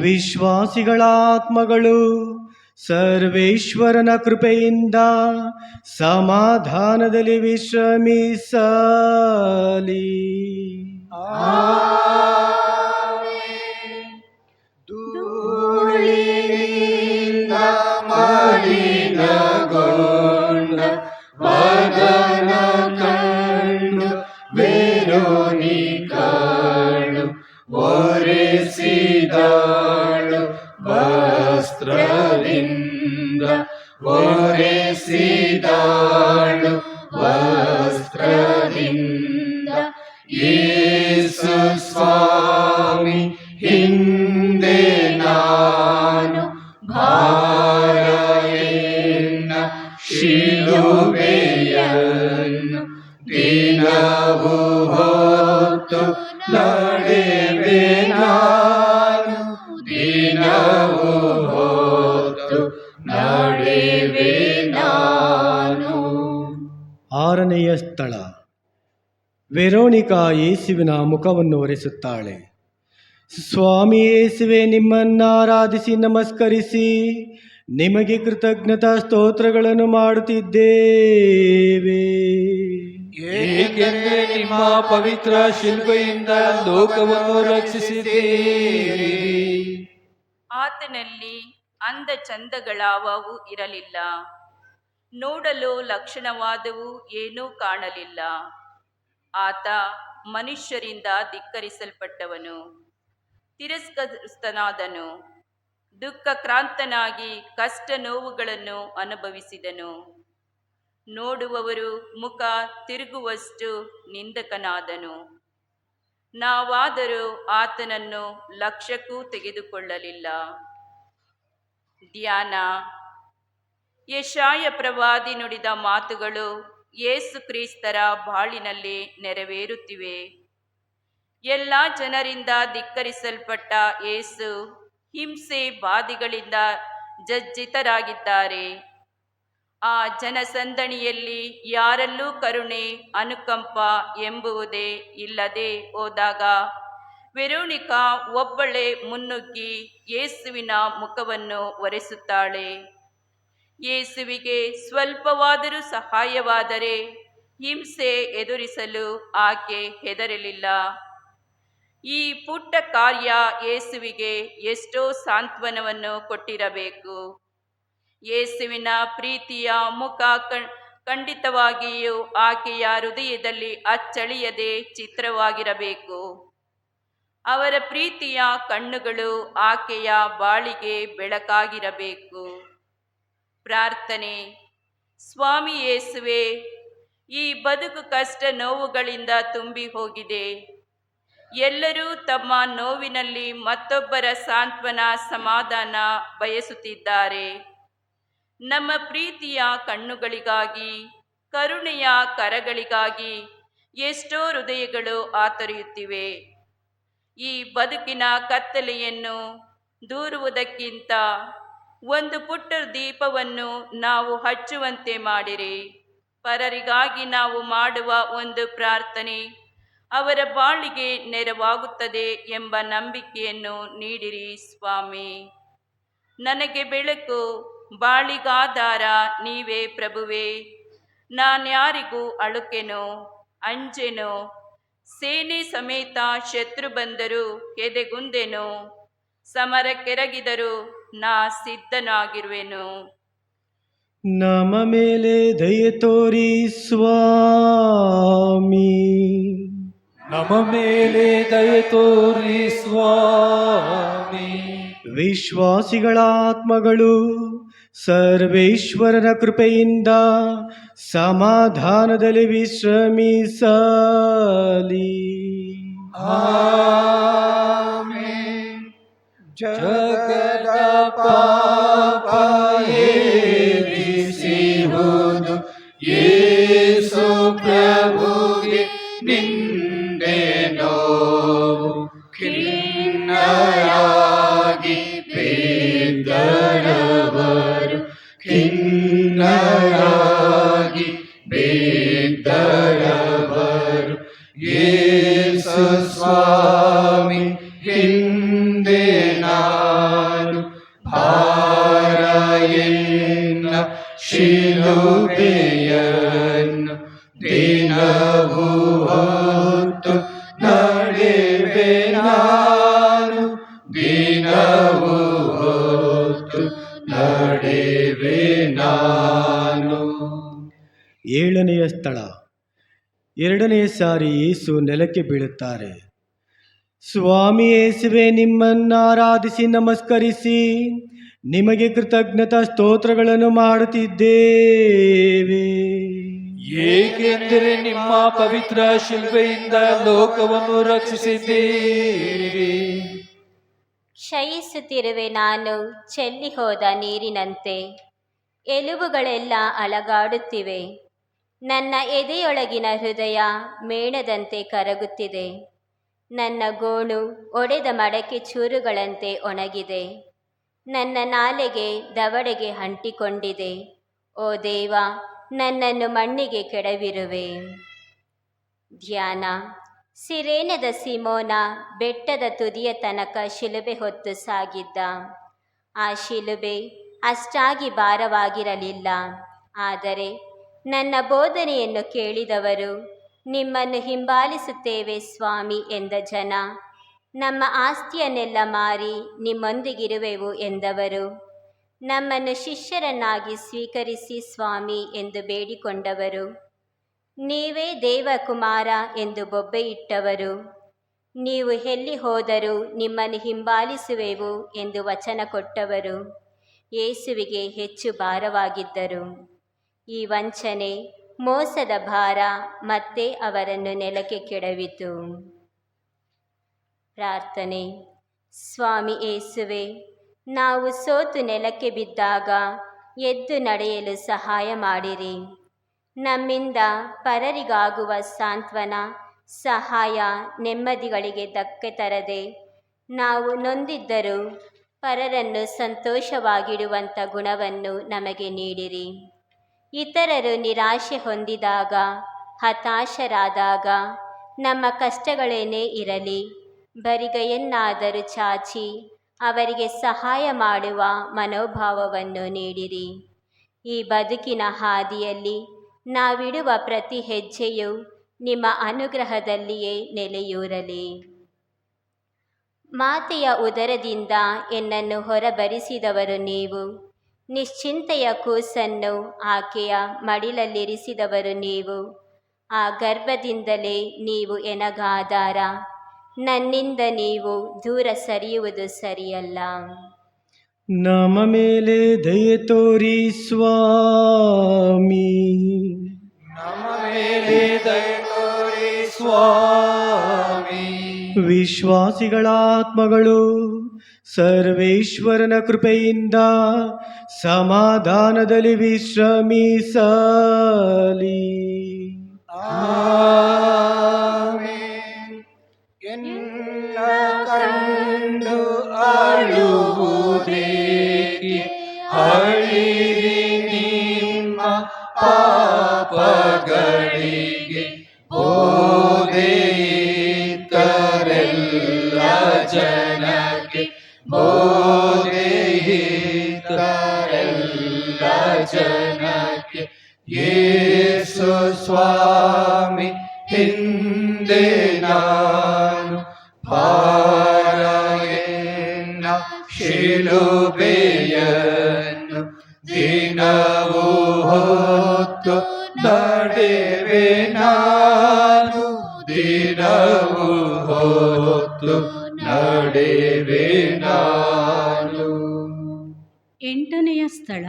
ವಿಶ್ವಾಸಿಗಳ ಆತ್ಮಗಳು ಸರ್ವೇಶ್ವರನ ಕೃಪೆಯಿಂದ ಸಮಾಧಾನದಲ್ಲಿ ವಿಶ್ರಮಿಸಲಿ. ಧೂಳಿನಿಂದ ಮಲಿನಗೊಂಡ ಮಗನ ಕಂಡು ವೆರೋನಿಕಳು ಒರೆಸಿದಳು ವಸ್ತ್ರದಿಂದ, ಒರೆಸಿದಳು ವಸ್ತ್ರದಿಂದ. ಯೇಸು ಸ್ವಾಮಿ ಹಿಂದೆ ನಾನು ಭಾರವೆನ್ನ ಶಿಲುಬೆಯನ್ನು ದಿನವೂ ಹೊತ್ತು ನಡೆವೆ ನಾನು, ದಿನವೂ ಹೊತ್ತು ನಡೆವೆ ನಾನು. ಆರನೆಯ ಸ್ಥಳ. ವೆರೋನಿಕಾ ಯೇಸುವಿನ ಮುಖವನ್ನು ಒರೆಸುತ್ತಾಳೆ. ಸ್ವಾಮಿ ಯೇಸುವೆ, ನಿಮ್ಮನ್ನು ಆರಾಧಿಸಿ ನಮಸ್ಕರಿಸಿ ನಿಮಗೆ ಕೃತಜ್ಞತಾ ಸ್ತೋತ್ರಗಳನ್ನು ಮಾಡುತ್ತಿದ್ದೇವೆ. ಏಕೆಂದರೆ ನಿಮ್ಮ ಪವಿತ್ರ ಶಿಲ್ಪೆಯಿಂದ ಲೋಕವನ್ನು ರಕ್ಷಿಸಿದ್ದೀರಿ. ಆತನಲ್ಲಿ ಅಂದ ಚಂದಗಳಾವವು ಇರಲಿಲ್ಲ, ನೋಡಲು ಲಕ್ಷಣವಾದವು ಏನೂ ಕಾಣಲಿಲ್ಲ. ಆತ ಮನುಷ್ಯರಿಂದ ಧಿಕ್ಕರಿಸಲ್ಪಟ್ಟವನು, ತಿರಸ್ಕೃತನಾದನು, ದುಃಖಕ್ರಾಂತನಾಗಿ ಕಷ್ಟ ನೋವುಗಳನ್ನು ಅನುಭವಿಸಿದನು. ನೋಡುವವರು ಮುಖ ತಿರುಗುವಷ್ಟು ನಿಂದಕನಾದನು. ನಾವಾದರೂ ಆತನನ್ನು ಲಕ್ಷ್ಯಕ್ಕೂ ತೆಗೆದುಕೊಳ್ಳಲಿಲ್ಲ. ಧ್ಯಾನ. ಯೆಶಾಯ ಪ್ರವಾದಿ ನುಡಿದ ಮಾತುಗಳು ಯೇಸು ಕ್ರಿಸ್ತರ ಬಾಳಿನಲ್ಲಿ ನೆರವೇರುತ್ತಿವೆ. ಎಲ್ಲ ಜನರಿಂದ ಧಿಕ್ಕರಿಸಲ್ಪಟ್ಟ ಯೇಸು ಹಿಂಸೆ ಬಾಧೆಗಳಿಂದ ಜಜ್ಜಿತರಾಗಿದ್ದಾರೆ. ಆ ಜನಸಂದಣಿಯಲ್ಲಿ ಯಾರಲ್ಲೂ ಕರುಣೆ, ಅನುಕಂಪ ಎಂಬುವುದೇ ಇಲ್ಲದೆ ಹೋದಾಗ ವೆರೋನಿಕಾ ಒಬ್ಬಳೇ ಮುನ್ನುಗ್ಗಿ ಯೇಸುವಿನ ಮುಖವನ್ನು ಒರೆಸುತ್ತಾಳೆ. ಯೇಸುವಿಗೆ ಸ್ವಲ್ಪವಾದರೂ ಸಹಾಯವಾದರೆ ಹಿಂಸೆ ಎದುರಿಸಲು ಆಕೆ ಹೆದರಲಿಲ್ಲ. ಈ ಪುಟ್ಟ ಕಾರ್ಯ ಯೇಸುವಿಗೆ ಎಷ್ಟೋ ಸಾಂತ್ವನವನ್ನು ಕೊಟ್ಟಿರಬೇಕು. ಯೇಸುವಿನ ಪ್ರೀತಿಯ ಮುಖ ಖಂಡಿತವಾಗಿಯೂ ಆಕೆಯ ಹೃದಯದಲ್ಲಿ ಅಚ್ಚಳಿಯದೆ ಚಿತ್ರವಾಗಿರಬೇಕು. ಅವರ ಪ್ರೀತಿಯ ಕಣ್ಣುಗಳು ಆಕೆಯ ಬಾಳಿಗೆ ಬೆಳಕಾಗಿರಬೇಕು. ಪ್ರಾರ್ಥನೆ. ಸ್ವಾಮಿ ಯೇಸುವೆ, ಈ ಬದುಕು ಕಷ್ಟ ನೋವುಗಳಿಂದ ತುಂಬಿ ಹೋಗಿದೆ. ಎಲ್ಲರೂ ತಮ್ಮ ನೋವಿನಲ್ಲಿ ಮತ್ತೊಬ್ಬರ ಸಾಂತ್ವನ, ಸಮಾಧಾನ ಬಯಸುತ್ತಿದ್ದಾರೆ. ನಮ್ಮ ಪ್ರೀತಿಯ ಕಣ್ಣುಗಳಿಗಾಗಿ, ಕರುಣೆಯ ಕರಗಳಿಗಾಗಿ ಎಷ್ಟೋ ಹೃದಯಗಳು ಆತರಿಯುತ್ತಿವೆ. ಈ ಬದುಕಿನ ಕತ್ತಲೆಯನ್ನು ದೂರುವುದಕ್ಕಿಂತ ಒಂದು ಪುಟ್ಟ ದೀಪವನ್ನು ನಾವು ಹಚ್ಚುವಂತೆ ಮಾಡಿರಿ. ಪರರಿಗಾಗಿ ನಾವು ಮಾಡುವ ಒಂದು ಪ್ರಾರ್ಥನೆ ಅವರ ಬಾಳಿಗೆ ನೆರವಾಗುತ್ತದೆ ಎಂಬ ನಂಬಿಕೆಯನ್ನು ನೀಡಿರಿ ಸ್ವಾಮಿ. ನನಗೆ ಬೆಳಕು, ಬಾಳಿಗಾಧಾರ ನೀವೇ ಪ್ರಭುವೇ. ನಾನ್ಯಾರಿಗೂ ಅಳುಕೆನೋ, ಅಂಜೆನೋ. ಸೇನೆ ಸಮೇತ ಶತ್ರು ಬಂದರೂ ಎದೆಗುಂದೆನೋ. ಸಮರಕ್ಕೆರಗಿದರೂ ನಾ ಸಿದ್ಧನಾಗಿರುವೆನು. ನಮ್ಮ ಮೇಲೆ ದಯೆ ತೋರಿ ಸ್ವಾಮಿ. ನಮ್ಮ ಮೇಲೆ ದಯೆ ತೋರಿ ಸ್ವಾಮಿ. ವಿಶ್ವಾಸಿಗಳ ಆತ್ಮಗಳು ಸರ್ವೇಶ್ವರನ ಕೃಪೆಯಿಂದ ಸಮಾಧಾನದಲ್ಲಿ ವಿಶ್ರಮಿಸಲಿ. ಆಮೆನ್. ಜಗದ ಪಾಪ ಏರಿಸುವುದು ಯೇಸು ಪ್ರಭುಗೆ ನಿಂದೆ ನೋವು. ಖಿನ್ನರಾಗಿ ಬೇದರವರು, ಖಿನ್ನರಾಗಿ ಬೇದರವರು, ಯೇಸು ಸ್ವಾಮಿ ಹಿಂದೆ ನಾನು ಭಾರ ಎನ್ನ ಶಿಲುಬೆಯನ್ನು ದಿನವೂ ಹೊತ್ತು ನಡೆವೆ ನಾನು, ದಿನವೂ ಹೊತ್ತು ನಡೆವೆ ನಾನು. ಏಳನೆಯ ಸ್ಥಳ. ಎರಡನೆಯ ಸಾರಿ ಯೇಸು ನೆಲಕ್ಕೆ ಬೀಳುತ್ತಾರೆ. ಸ್ವಾಮಿ ಯೇಸುವೆ, ನಿಮ್ಮನ್ನು ಆರಾಧಿಸಿ ನಮಸ್ಕರಿಸಿ ನಿಮಗೆ ಕೃತಜ್ಞತಾ ಸ್ತೋತ್ರಗಳನ್ನು ಮಾಡುತ್ತಿದ್ದೇವೆ. ಏಕೆಂದರೆ ನಿಮ್ಮ ಪವಿತ್ರ ಶಿಲ್ಪೆಯಿಂದ ಲೋಕವನ್ನು ರಕ್ಷಿಸಿದ್ದೀರಿ. ಕ್ಷಯಿಸುತ್ತಿರುವೆ ನಾನು ಚೆಲ್ಲಿ ಹೋದ ನೀರಿನಂತೆ, ಎಲುಬುಗಳೆಲ್ಲ ಅಲಗಾಡುತ್ತಿವೆ. ನನ್ನ ಎದೆಯೊಳಗಿನ ಹೃದಯ ಮೇಣದಂತೆ ಕರಗುತ್ತಿದೆ. ನನ್ನ ಗೋಣು ಒಡೆದ ಮಡಕೆ ಚೂರುಗಳಂತೆ ಒಣಗಿದೆ. ನನ್ನ ನಾಲೆಗೆ ದವಡೆಗೆ ಅಂಟಿಕೊಂಡಿದೆ. ಓ ದೇವ, ನನ್ನನ್ನು ಮಣ್ಣಿಗೆ ಕೆಡವಿರುವೆ. ಧ್ಯಾನ. ಸಿರೇನದ ಸಿಮೋನ ಬೆಟ್ಟದ ತುದಿಯ ತನಕ ಶಿಲುಬೆ ಹೊತ್ತು ಸಾಗಿದ್ದ. ಆ ಶಿಲುಬೆ ಅಷ್ಟಾಗಿ ಭಾರವಾಗಿರಲಿಲ್ಲ. ಆದರೆ ನನ್ನ ಬೋಧನೆಯನ್ನು ಕೇಳಿದವರು, ನಿಮ್ಮನ್ನು ಹಿಂಬಾಲಿಸುತ್ತೇವೆ ಸ್ವಾಮಿ ಎಂದ ಜನ, ನಮ್ಮ ಆಸ್ತಿಯನ್ನೆಲ್ಲ ಮಾರಿ ನಿಮ್ಮೊಂದಿಗಿರುವೆವು ಎಂದವರು, ನಮ್ಮನ್ನು ಶಿಷ್ಯರನ್ನಾಗಿ ಸ್ವೀಕರಿಸಿ ಸ್ವಾಮಿ ಎಂದು ಬೇಡಿಕೊಂಡವರು, ನೀವೇ ದೇವಕುಮಾರ ಎಂದು ಬೊಬ್ಬೆಯಿಟ್ಟವರು, ನೀವು ಎಲ್ಲಿ ಹೋದರೂ ನಿಮ್ಮನ್ನು ಹಿಂಬಾಲಿಸುವೆವು ಎಂದು ವಚನ ಕೊಟ್ಟವರು ಯೇಸುವಿಗೆ ಹೆಚ್ಚು ಭಾರವಾಗಿದ್ದರು. ಈ ವಂಚನೆ, ಮೋಸದ ಭಾರ ಮತ್ತೆ ಅವರನ್ನು ನೆಲಕ್ಕೆ ಕೆಡವಿತು. ಪ್ರಾರ್ಥನೆ. ಸ್ವಾಮಿ ಯೇಸುವೆ, ನಾವು ಸೋತು ನೆಲಕ್ಕೆ ಬಿದ್ದಾಗ ಎದ್ದು ನಡೆಯಲು ಸಹಾಯ ಮಾಡಿರಿ. ನಮ್ಮಿಂದ ಪರರಿಗಾಗುವ ಸಾಂತ್ವನ, ಸಹಾಯ, ನೆಮ್ಮದಿಗಳಿಗೆ ಧಕ್ಕೆ ತರದೆ ನಾವು ನೊಂದಿದ್ದರೂ ಪರರನ್ನು ಸಂತೋಷವಾಗಿಡುವಂಥ ಗುಣವನ್ನು ನಮಗೆ ನೀಡಿರಿ. ಇತರರು ನಿರಾಶೆ ಹೊಂದಿದಾಗ, ಹತಾಶರಾದಾಗ, ನಮ್ಮ ಕಷ್ಟಗಳೇನೇ ಇರಲಿ, ಬರಿಗೈಯನ್ನಾದರೂ ಚಾಚಿ ಅವರಿಗೆ ಸಹಾಯ ಮಾಡುವ ಮನೋಭಾವವನ್ನು ನೀಡಿರಿ. ಈ ಬದುಕಿನ ಹಾದಿಯಲ್ಲಿ ನಾವಿಡುವ ಪ್ರತಿ ಹೆಜ್ಜೆಯು ನಿಮ್ಮ ಅನುಗ್ರಹದಲ್ಲಿಯೇ ನೆಲೆಯೂರಲಿ. ಮಾತೆಯ ಉದರದಿಂದ ಎನ್ನನ್ನು ಹೊರಬರಿಸಿದವರು ನೀವು, ನಿಶ್ಚಿಂತೆಯ ಕೂಸನ್ನು ಆಕೆಯ ಮಡಿಲಲ್ಲಿರಿಸಿದವರು ನೀವು. ಆ ಗರ್ಭದಿಂದಲೇ ನೀವು ಎನಗಾಧಾರ. ನನ್ನಿಂದ ನೀವು ದೂರ ಸರಿಯುವುದು ಸರಿಯಲ್ಲ. ನಮ್ಮ ಮೇಲೆ ದಯೆ ತೋರಿ ಸ್ವಾಮಿ. ನಮ್ಮ ಮೇಲೆ ದಯೆ ತೋರಿ ಸ್ವಾಮಿ. ವಿಶ್ವಾಸಿಗಳ ಆತ್ಮಗಳು ಸರ್ವೇಶ್ವರನ ಕೃಪೆಯಿಂದ ಸಮಾಧಾನದಲ್ಲಿ ವಿಶ್ರಮಿಸಲಿ. ಆಮೆನ್. ಎನ್ನ ಕಂಡು ಅಳುವುದೇಕೆ, ಅಳಿರಿ ನಿಮ್ಮ ಪಾಪಗಳಿಗೆ. ಬೋಧೆಯಿತರೆಲ್ಲ ಜನಕ್ಕೆ, ಬೋಧೆಯಿತರೆಲ್ಲ ಜನಕ್ಕೆ. ಯೇಸು ಸ್ವಾಮಿ ಹಿಂದೆ ನಾನು ಭಾರ ಎನ್ನ ಶಿಲುಬೆಯನ್ನು ದಿನವೂ ಹೊತ್ತು ನಡೆವೆ ನಾನು, ದಿನವೂ ಹೊತ್ತು ನಡೆವೆ ನಾನು. 8ನೆಯ ಸ್ಥಳ.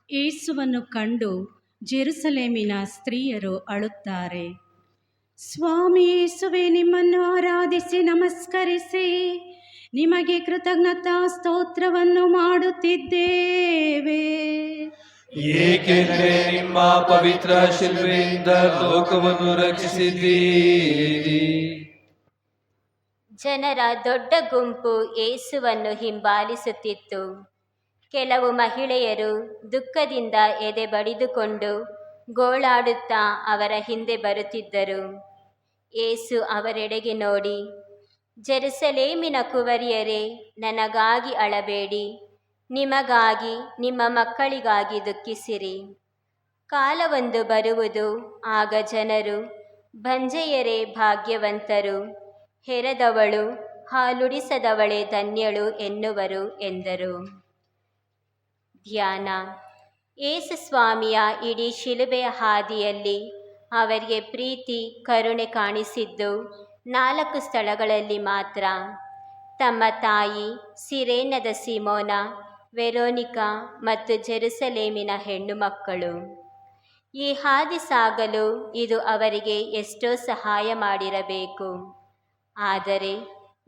ಯೇಸುವನ್ನು ಕಂಡು ಜೆರುಸಲೇಮಿನ ಸ್ತ್ರೀಯರು ಅಳುತ್ತಾರೆ. ಸ್ವಾಮಿ ಯೇಸುವೆ, ನಿಮ್ಮನ್ನು ಆರಾಧಿಸಿ ನಮಸ್ಕರಿಸಿ ನಿಮಗೆ ಕೃತಜ್ಞತಾ ಸ್ತೋತ್ರವನ್ನು ಮಾಡುತ್ತಿದ್ದೇವೆ. ಏಕೆಂದರೆ ನಿಮ್ಮ ಪವಿತ್ರ ಶಿಲುಬೆಯಿಂದ ಲೋಕವನ್ನು ರಕ್ಷಿಸಿದ್ದೀರಿ. ಜನರ ದೊಡ್ಡ ಗುಂಪು ಯೇಸುವನ್ನು ಹಿಂಬಾಲಿಸುತ್ತಿತ್ತು. ಕೆಲವು ಮಹಿಳೆಯರು ದುಃಖದಿಂದ ಎದೆ ಬಡಿದುಕೊಂಡು ಗೋಳಾಡುತ್ತಾ ಅವರ ಹಿಂದೆ ಬರುತ್ತಿದ್ದರು. ಯೇಸು ಅವರೆಡೆಗೆ ನೋಡಿ, ಜೆರುಸಲೇಮಿನ ಕುವರಿಯರೇ, ನನಗಾಗಿ ಅಳಬೇಡಿ, ನಿಮಗಾಗಿ ನಿಮ್ಮ ಮಕ್ಕಳಿಗಾಗಿ ದುಃಖಿಸಿರಿ. ಕಾಲವೊಂದು ಬರುವುದು, ಆಗ ಜನರು ಬಂಜೆಯರೇ ಭಾಗ್ಯವಂತರು, ಹೆರದವಳು ಹಾಲುಡಿಸದವಳೇ ಧನ್ಯಳು ಎನ್ನುವರು ಎಂದರು. ಧ್ಯಾನ. ಯೇಸು ಸ್ವಾಮಿಯ ಇಡೀ ಶಿಲುಬೆಯ ಹಾದಿಯಲ್ಲಿ ಅವರಿಗೆ ಪ್ರೀತಿ ಕರುಣೆ ಕಾಣಿಸಿದ್ದು 4 ಸ್ಥಳಗಳಲ್ಲಿ ಮಾತ್ರ. ತಮ್ಮ ತಾಯಿ ಸಿರೇನದ ಸಿಮೋನ, ವೆರೋನಿಕಾ ಮತ್ತು ಜೆರುಸಲೇಮಿನ ಹೆಣ್ಣು ಮಕ್ಕಳು. ಈ ಹಾದಿ ಸಾಗಲು ಇದು ಅವರಿಗೆ ಎಷ್ಟೋ ಸಹಾಯ ಮಾಡಿರಬೇಕು. ಆದರೆ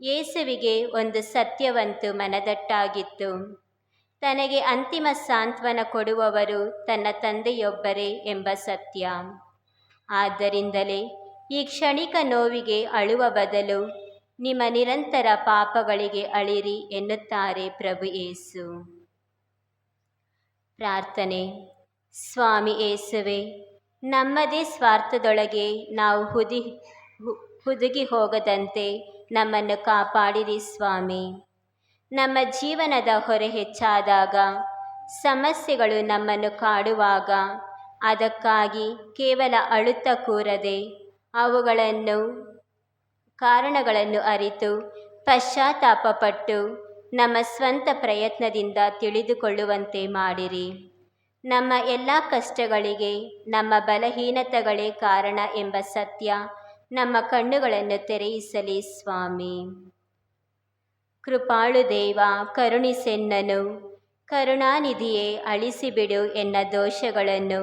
ಯೇಸುವಿಗೆ ಒಂದು ಸತ್ಯವಂತೂ ಮನದಟ್ಟಾಗಿತ್ತು. ತನಗೆ ಅಂತಿಮ ಸಾಂತ್ವನ ಕೊಡುವವರು ತನ್ನ ತಂದೆಯೊಬ್ಬರೇ ಎಂಬ ಸತ್ಯ. ಆದ್ದರಿಂದಲೇ ಈ ಕ್ಷಣಿಕ ನೋವಿಗೆ ಅಳುವ ಬದಲು ನಿಮ್ಮ ನಿರಂತರ ಪಾಪಗಳಿಗೆ ಅಳಿರಿ ಎನ್ನುತ್ತಾರೆ ಪ್ರಭು ಯೇಸು. ಪ್ರಾರ್ಥನೆ. ಸ್ವಾಮಿ ಯೇಸುವೆ, ನಮ್ಮದೇ ಸ್ವಾರ್ಥದೊಳಗೆ ನಾವು ಹುದುಗಿ ಹೋಗದಂತೆ ನಮ್ಮನ್ನು ಕಾಪಾಡಿರಿ ಸ್ವಾಮಿ. ನಮ್ಮ ಜೀವನದ ಹೊರೆ ಹೆಚ್ಚಾದಾಗ, ಸಮಸ್ಯೆಗಳು ನಮ್ಮನ್ನು ಕಾಡುವಾಗ ಅದಕ್ಕಾಗಿ ಕೇವಲ ಅಳುತ್ತಾ ಕೂರದೆ ಕಾರಣಗಳನ್ನು ಅರಿತು ಪಶ್ಚಾತ್ತಾಪಪಟ್ಟು ನಮ್ಮ ಸ್ವಂತ ಪ್ರಯತ್ನದಿಂದ ತಿಳಿದುಕೊಳ್ಳುವಂತೆ ಮಾಡಿರಿ. ನಮ್ಮ ಎಲ್ಲ ಕಷ್ಟಗಳಿಗೆ ನಮ್ಮ ಬಲಹೀನತೆಗಳೇ ಕಾರಣ ಎಂಬ ಸತ್ಯ ನಮ್ಮ ಕಣ್ಣುಗಳನ್ನು ತೆರೆಯಿಸಲಿ ಸ್ವಾಮಿ. ಕೃಪಾಳು ದೇವ, ಕರುಣಿಸೆನ್ನನು. ಕರುಣಾನಿಧಿಯೇ, ಅಳಿಸಿಬಿಡು ಎನ್ನ ದೋಷಗಳನ್ನು.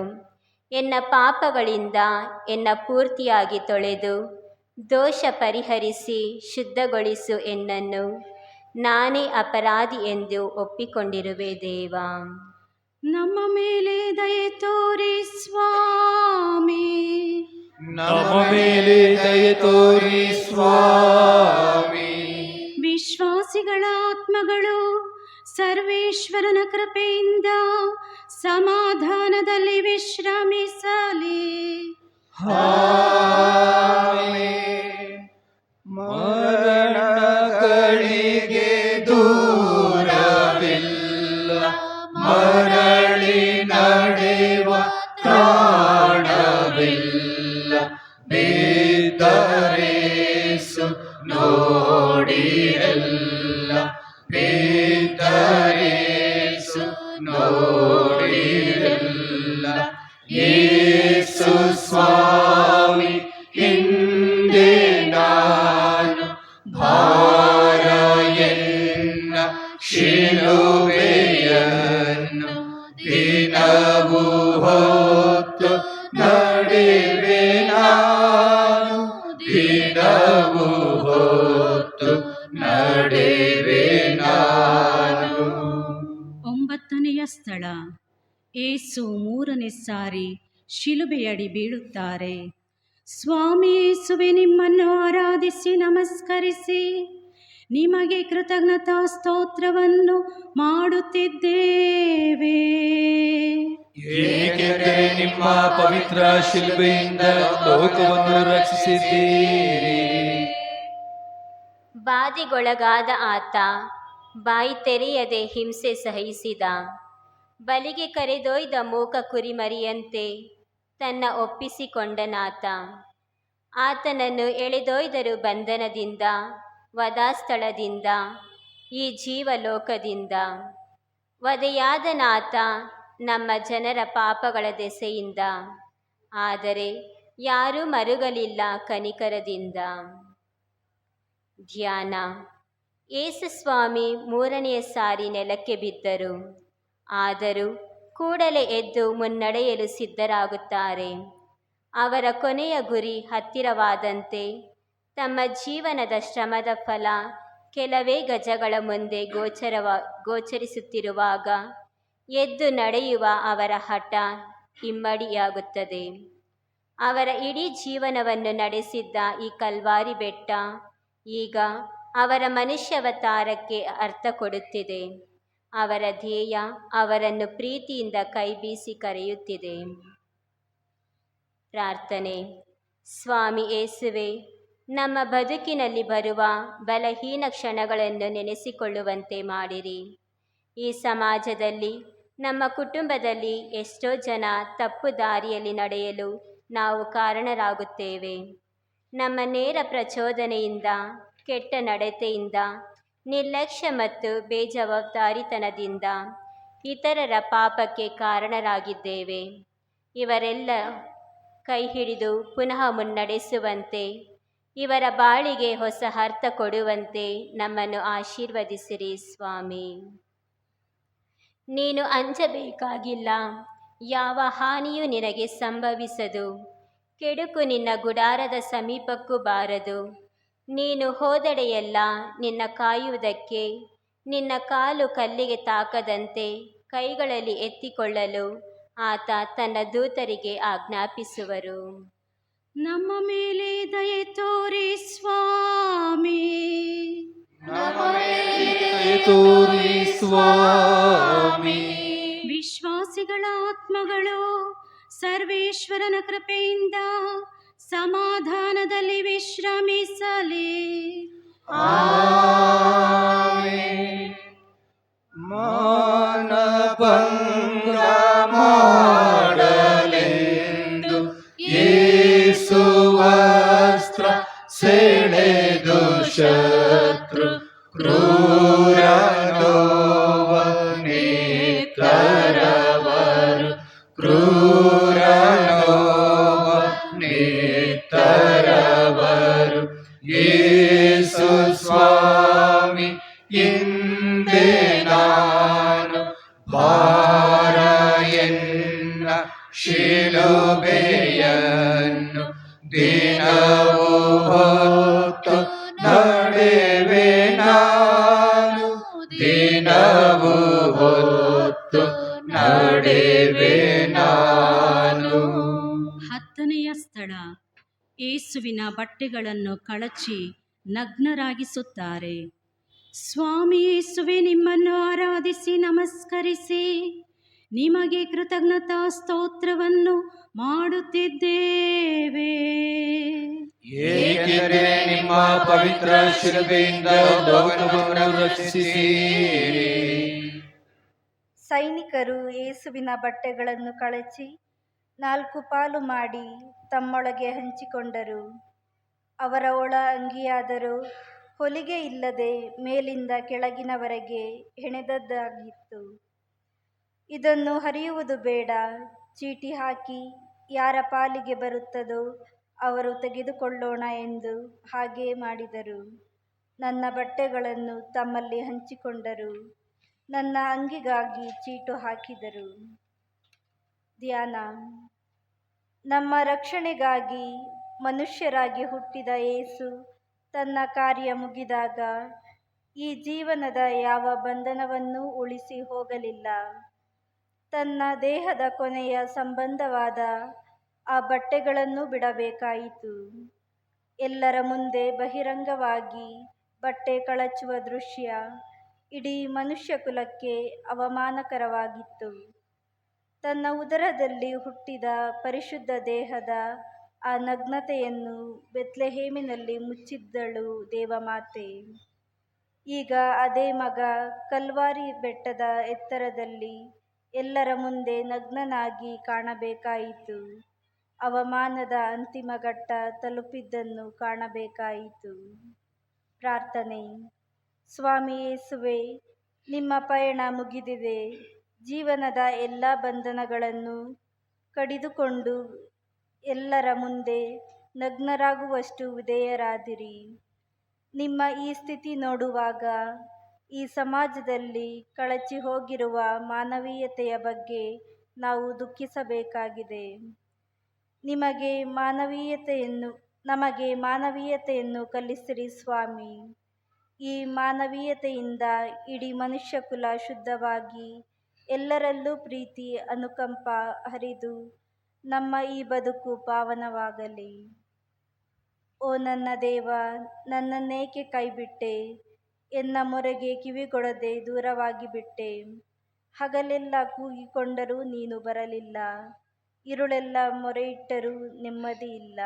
ಎನ್ನ ಪಾಪಗಳಿಂದ ಎನ್ನ ಪೂರ್ತಿಯಾಗಿ ತೊಳೆದು ದೋಷ ಪರಿಹರಿಸಿ ಶುದ್ಧಗೊಳಿಸು ಎನ್ನನ್ನು. ನಾನೇ ಅಪರಾಧಿ ಎಂದು ಒಪ್ಪಿಕೊಂಡಿರುವೆ ದೇವ. ನಮ್ಮ ಮೇಲೆ ದಯೆ ತೋರಿ ಸ್ವಾಮಿ. ನಮ್ಮ ಮೇಲೆ ದಯೆ ತೋರಿ ಸ್ವಾಮಿ. ವಿಶ್ವಾಸಿಗಳ ಆತ್ಮಗಳು ಸರ್ವೇಶ್ವರನ ಕೃಪೆಯಿಂದ ಸಮಾಧಾನದಲ್ಲಿ ವಿಶ್ರಮಿಸಲಿ. ಮರಣಗಳಿಗೆ ದೂರವಿಲ್ಲ, ಮರಳಿ ನಡೆವ ಪ್ರಾಣವಿಲ್ಲ. ಬೇದರೇಸು ನೋಡಿರಲ್ಲ, ಬೇದರೇಸು ನೋಡಿರಲ್ಲ. ಯೇಸು ಸ್ವಾಮಿ ಹಿಂದೆ ನಾನು ಭಾರ ಎನ್ನ ಶಿಲುಬೆಯನ್ನು ದಿನವೂ ಹೊತ್ತು ನಡೆವೆ ನಾನು, ದಿನವೂ ಹೊತ್ತು ನಡೆವೆ ನಾನು. 9ನೆಯ ಸ್ಥಳ. ಏಸು 3ನೇ ಸಾರಿ ಶಿಲುಬೆಯಡಿ ಬೀಳುತ್ತಾರೆ. ಸ್ವಾಮಿ ಯೇಸುವೆ, ನಿಮ್ಮನ್ನು ಆರಾಧಿಸಿ ನಮಸ್ಕರಿಸಿ ನಿಮಗೆ ಕೃತಜ್ಞತಾ ಸ್ತೋತ್ರವನ್ನು ಮಾಡುತ್ತಿದ್ದೇವೆ. ಏಕೆಂದರೆ ನಿಮ್ಮ ಪವಿತ್ರ ಶಿಲುಬೆಯಿಂದ ಲೋಕವನ್ನು ರಕ್ಷಿಸಿದ್ದೀರಿ. ಬಾಧೆಗೊಳಗಾದ ಆತ ಬಾಯಿ ತೆರೆಯದೆ ಹಿಂಸೆ ಸಹಿಸಿದ. ಬಲಿಗೆ ಕರೆದೊಯ್ದ ಮೂಕ ಕುರಿಮರಿಯಂತೆ ತನ್ನ ಒಪ್ಪಿಸಿಕೊಂಡನಾತ. ಆತನನ್ನು ಎಳೆದೊಯ್ದರು ಬಂಧನದಿಂದ, ವಧಾಸ್ಥಳದಿಂದ, ಈ ಜೀವಲೋಕದಿಂದ. ವಧೆಯಾದನಾತ ನಮ್ಮ ಜನರ ಪಾಪಗಳ ದೆಸೆಯಿಂದ, ಆದರೆ ಯಾರೂ ಮರುಗಲಿಲ್ಲ ಕನಿಕರದಿಂದ. ಧ್ಯಾನ. ಯೇಸು ಸ್ವಾಮಿ ಮೂರನೆಯ ಸಾರಿ ನೆಲಕ್ಕೆ ಬಿದ್ದರು. ಆದರೂ ಕೂಡಲೇ ಎದ್ದು ಮುನ್ನಡೆಯಲು ಸಿದ್ಧರಾಗುತ್ತಾರೆ. ಅವರ ಕೊನೆಯ ಗುರಿ ಹತ್ತಿರವಾದಂತೆ ತಮ್ಮ ಜೀವನದ ಶ್ರಮದ ಫಲ ಕೆಲವೇ ಗಜಗಳ ಮುಂದೆ ಗೋಚರಿಸುತ್ತಿರುವಾಗ ಎದ್ದು ನಡೆಯುವ ಅವರ ಹಠ ಇಮ್ಮಡಿಯಾಗುತ್ತದೆ. ಅವರ ಇಡೀ ಜೀವನವನ್ನು ನಡೆಸಿದ್ದ ಈ ಕಲ್ವಾರಿ ಬೆಟ್ಟ ಈಗ ಅವರ ಮನುಷ್ಯಾವತಾರಕ್ಕೆ ಅರ್ಥ ಕೊಡುತ್ತಿದೆ. ಅವರ ಧ್ಯೇಯ ಅವರನ್ನು ಪ್ರೀತಿಯಿಂದ ಕೈಬೀಸಿ ಕರೆಯುತ್ತಿದೆ. ಪ್ರಾರ್ಥನೆ. ಸ್ವಾಮಿ ಯೇಸುವೆ, ನಮ್ಮ ಬದುಕಿನಲ್ಲಿ ಬರುವ ಬಲಹೀನ ಕ್ಷಣಗಳನ್ನು ನೆನೆಸಿಕೊಳ್ಳುವಂತೆ ಮಾಡಿರಿ. ಈ ಸಮಾಜದಲ್ಲಿ, ನಮ್ಮ ಕುಟುಂಬದಲ್ಲಿ ಎಷ್ಟೋ ಜನ ತಪ್ಪು ದಾರಿಯಲ್ಲಿ ನಡೆಯಲು ನಾವು ಕಾರಣರಾಗುತ್ತೇವೆ. ನಮ್ಮ ನೇರ ಪ್ರಚೋದನೆಯಿಂದ, ಕೆಟ್ಟ ನಡತೆಯಿಂದ, ನಿರ್ಲಕ್ಷ್ಯ ಮತ್ತು ಬೇಜವಾಬ್ದಾರಿತನದಿಂದ ಇತರರ ಪಾಪಕ್ಕೆ ಕಾರಣರಾಗಿದ್ದೇವೆ. ಇವರೆಲ್ಲ ಕೈ ಹಿಡಿದು ಪುನಃ ಮುನ್ನಡೆಸುವಂತೆ, ಇವರ ಬಾಳಿಗೆ ಹೊಸ ಅರ್ಥ ಕೊಡುವಂತೆ ನಮ್ಮನ್ನು ಆಶೀರ್ವದಿಸಿರಿ ಸ್ವಾಮಿ. ನೀನು ಅಂಜಬೇಕಾಗಿಲ್ಲ, ಯಾವ ಹಾನಿಯೂ ನಿನಗೆ ಸಂಭವಿಸದು. ಕೆಡುಕು ನಿನ್ನ ಗುಡಾರದ ಸಮೀಪಕ್ಕೂ ಬಾರದು. ನೀನು ಹೋದೆಡೆಯೆಲ್ಲ ನಿನ್ನ ಕಾಯುವುದಕ್ಕೆ, ನಿನ್ನ ಕಾಲು ಕಲ್ಲಿಗೆ ತಾಕದಂತೆ ಕೈಗಳಲ್ಲಿ ಎತ್ತಿಕೊಳ್ಳಲು ಆತ ತನ್ನ ದೂತರಿಗೆ ಆಜ್ಞಾಪಿಸುವರು. ನಮ್ಮ ಮೇಲೆ ದಯೆ ತೋರಿ ಸ್ವಾಮಿ. ನಮ್ಮ ಮೇಲೆ ದಯೆ ತೋರಿ ಸ್ವಾಮಿ. ವಿಶ್ವಾಸಿಗಳ ಆತ್ಮಗಳು ಸರ್ವೇಶ್ವರನ ಕೃಪೆಯಿಂದ ಸಮಾಧಾನದಲ್ಲಿ ವಿಶ್ರಮಿಸಲಿ. ಆಮೆನ್. ಮಾನಭಂಗ ಮಾಡಲೆಂದು ಯೇಸು ವಸ್ತ್ರ ಸೆಳೆದು ಶತ್ರು ಕ್ರೂರ ನೋವನ್ನೇತರವರು, ಕ್ರೂರ ನೋವನ್ನೇತರವರು. ಯೇಸು ಸ್ವಾಮಿ ಹಿಂದೆ ನಾನು ಭಾರ ಎನ್ನ ಶಿಲುಬೆಯನ್ನು ದಿನವೂ ಹೊತ್ತು ನಡೆವೆ ನಾನು, ದಿನವೂ ಹೊತ್ತು ನಡೆವೆ ನಾನು. 10ನೆಯ ಸ್ಥಳ. ಯೇಸುವಿನ ಬಟ್ಟೆಗಳನ್ನು ಕಳಚಿ ನಗ್ನರಾಗಿಸುತ್ತಾರೆ. ಸ್ವಾಮಿ ಯೇಸುವೆ, ನಿಮ್ಮನ್ನು ಆರಾಧಿಸಿ ನಮಸ್ಕರಿಸಿ ನಿಮಗೆ ಕೃತಜ್ಞತಾ ಸ್ತೋತ್ರವನ್ನು ಮಾಡುತ್ತಿದ್ದೇವೆ. ಏಕೆಂದರೆ ನಿಮ್ಮ ಪವಿತ್ರ ಶಿಲುಬೆಯಿಂದ ಲೋಕವನ್ನು ರಕ್ಷಿಸಿರಿ. ಸೈನಿಕರು ಯೇಸುವಿನ ಬಟ್ಟೆಗಳನ್ನು ಕಳಚಿ 4 ಪಾಲು ಮಾಡಿ ತಮ್ಮೊಳಗೆ ಹಂಚಿಕೊಂಡರು. ಅವರ ಒಳ ಅಂಗಿಯಾದರೂ ಹೊಲಿಗೆ ಇಲ್ಲದೆ ಮೇಲಿಂದ ಕೆಳಗಿನವರೆಗೆ ಹೆಣೆದದ್ದಾಗಿತ್ತು. ಇದನ್ನು ಹರಿಯುವುದು ಬೇಡ, ಚೀಟಿ ಹಾಕಿ ಯಾರ ಪಾಲಿಗೆ ಬರುತ್ತದೋ ಅವರು ತೆಗೆದುಕೊಳ್ಳೋಣ ಎಂದು ಹಾಗೇ ಮಾಡಿದರು. ನನ್ನ ಬಟ್ಟೆಗಳನ್ನು ತಮ್ಮಲ್ಲಿ ಹಂಚಿಕೊಂಡರು, ನನ್ನ ಅಂಗಿಗಾಗಿ ಚೀಟು ಹಾಕಿದರು. ಧ್ಯಾನ. ನಮ್ಮ ರಕ್ಷಣೆಗಾಗಿ ಮನುಷ್ಯರಾಗಿ ಹುಟ್ಟಿದ ಯೇಸು ತನ್ನ ಕಾರ್ಯ ಮುಗಿದಾಗ ಈ ಜೀವನದ ಯಾವ ಬಂಧನವನ್ನೂ ಉಳಿಸಿ ಹೋಗಲಿಲ್ಲ. ತನ್ನ ದೇಹದ ಕೊನೆಯ ಸಂಬಂಧವಾದ ಆ ಬಟ್ಟೆಗಳನ್ನು ಬಿಡಬೇಕಾಯಿತು. ಎಲ್ಲರ ಮುಂದೆ ಬಹಿರಂಗವಾಗಿ ಬಟ್ಟೆ ಕಳಚುವ ದೃಶ್ಯ ಇಡೀ ಮನುಷ್ಯ ಕುಲಕ್ಕೆ ಅವಮಾನಕರವಾಗಿತ್ತು. ತನ್ನ ಉದರದಲ್ಲಿ ಹುಟ್ಟಿದ ಪರಿಶುದ್ಧ ದೇಹದ ಆ ನಗ್ನತೆಯನ್ನು ಬೆತ್ಲೆಹೇಮಿನಲ್ಲಿ ಮುಚ್ಚಿದ್ದಳು ದೇವಮಾತೆ. ಈಗ ಅದೇ ಮಗ ಕಲ್ವಾರಿ ಬೆಟ್ಟದ ಎತ್ತರದಲ್ಲಿ ಎಲ್ಲರ ಮುಂದೆ ನಗ್ನನಾಗಿ ಕಾಣಬೇಕಾಯಿತು. ಅವಮಾನದ ಅಂತಿಮ ಘಟ್ಟ ತಲುಪಿದ್ದನ್ನು ಕಾಣಬೇಕಾಯಿತು. ಪ್ರಾರ್ಥನೆ. ಸ್ವಾಮಿ ಯೇಸುವೆ, ನಿಮ್ಮ ಪಯಣ ಮುಗಿದಿದೆ. ಜೀವನದ ಎಲ್ಲ ಬಂಧನಗಳನ್ನು ಕಡಿದುಕೊಂಡು ಎಲ್ಲರ ಮುಂದೆ ನಗ್ನರಾಗುವಷ್ಟು ವಿಧೇಯರಾದಿರಿ. ನಿಮ್ಮ ಈ ಸ್ಥಿತಿ ನೋಡುವಾಗ ಈ ಸಮಾಜದಲ್ಲಿ ಕಳಚಿ ಹೋಗಿರುವ ಮಾನವೀಯತೆಯ ಬಗ್ಗೆ ನಾವು ದುಃಖಿಸಬೇಕಾಗಿದೆ. ನಮಗೆ ಮಾನವೀಯತೆಯನ್ನು ಕಲಿಸಿರಿ ಸ್ವಾಮಿ. ಈ ಮಾನವೀಯತೆಯಿಂದ ಇಡೀ ಮನುಷ್ಯ ಕುಲ ಶುದ್ಧವಾಗಿ ಎಲ್ಲರಲ್ಲೂ ಪ್ರೀತಿ ಅನುಕಂಪ ಹರಿದು ನಮ್ಮ ಈ ಬದುಕು ಪಾವನವಾಗಲಿ. ಓ ನನ್ನ ದೇವ, ನನ್ನನ್ನೇಕೆ ಕೈಬಿಟ್ಟೆ? ಎನ್ನ ಮೊರೆಗೆ ಕಿವಿಗೊಡದೆ ದೂರವಾಗಿ ಬಿಟ್ಟೆ. ಹಗಲೆಲ್ಲ ಕೂಗಿಕೊಂಡರೂ ನೀನು ಬರಲಿಲ್ಲ, ಇರುಳೆಲ್ಲ ಮೊರೆಯಿಟ್ಟರೂ ನೆಮ್ಮದಿ ಇಲ್ಲ.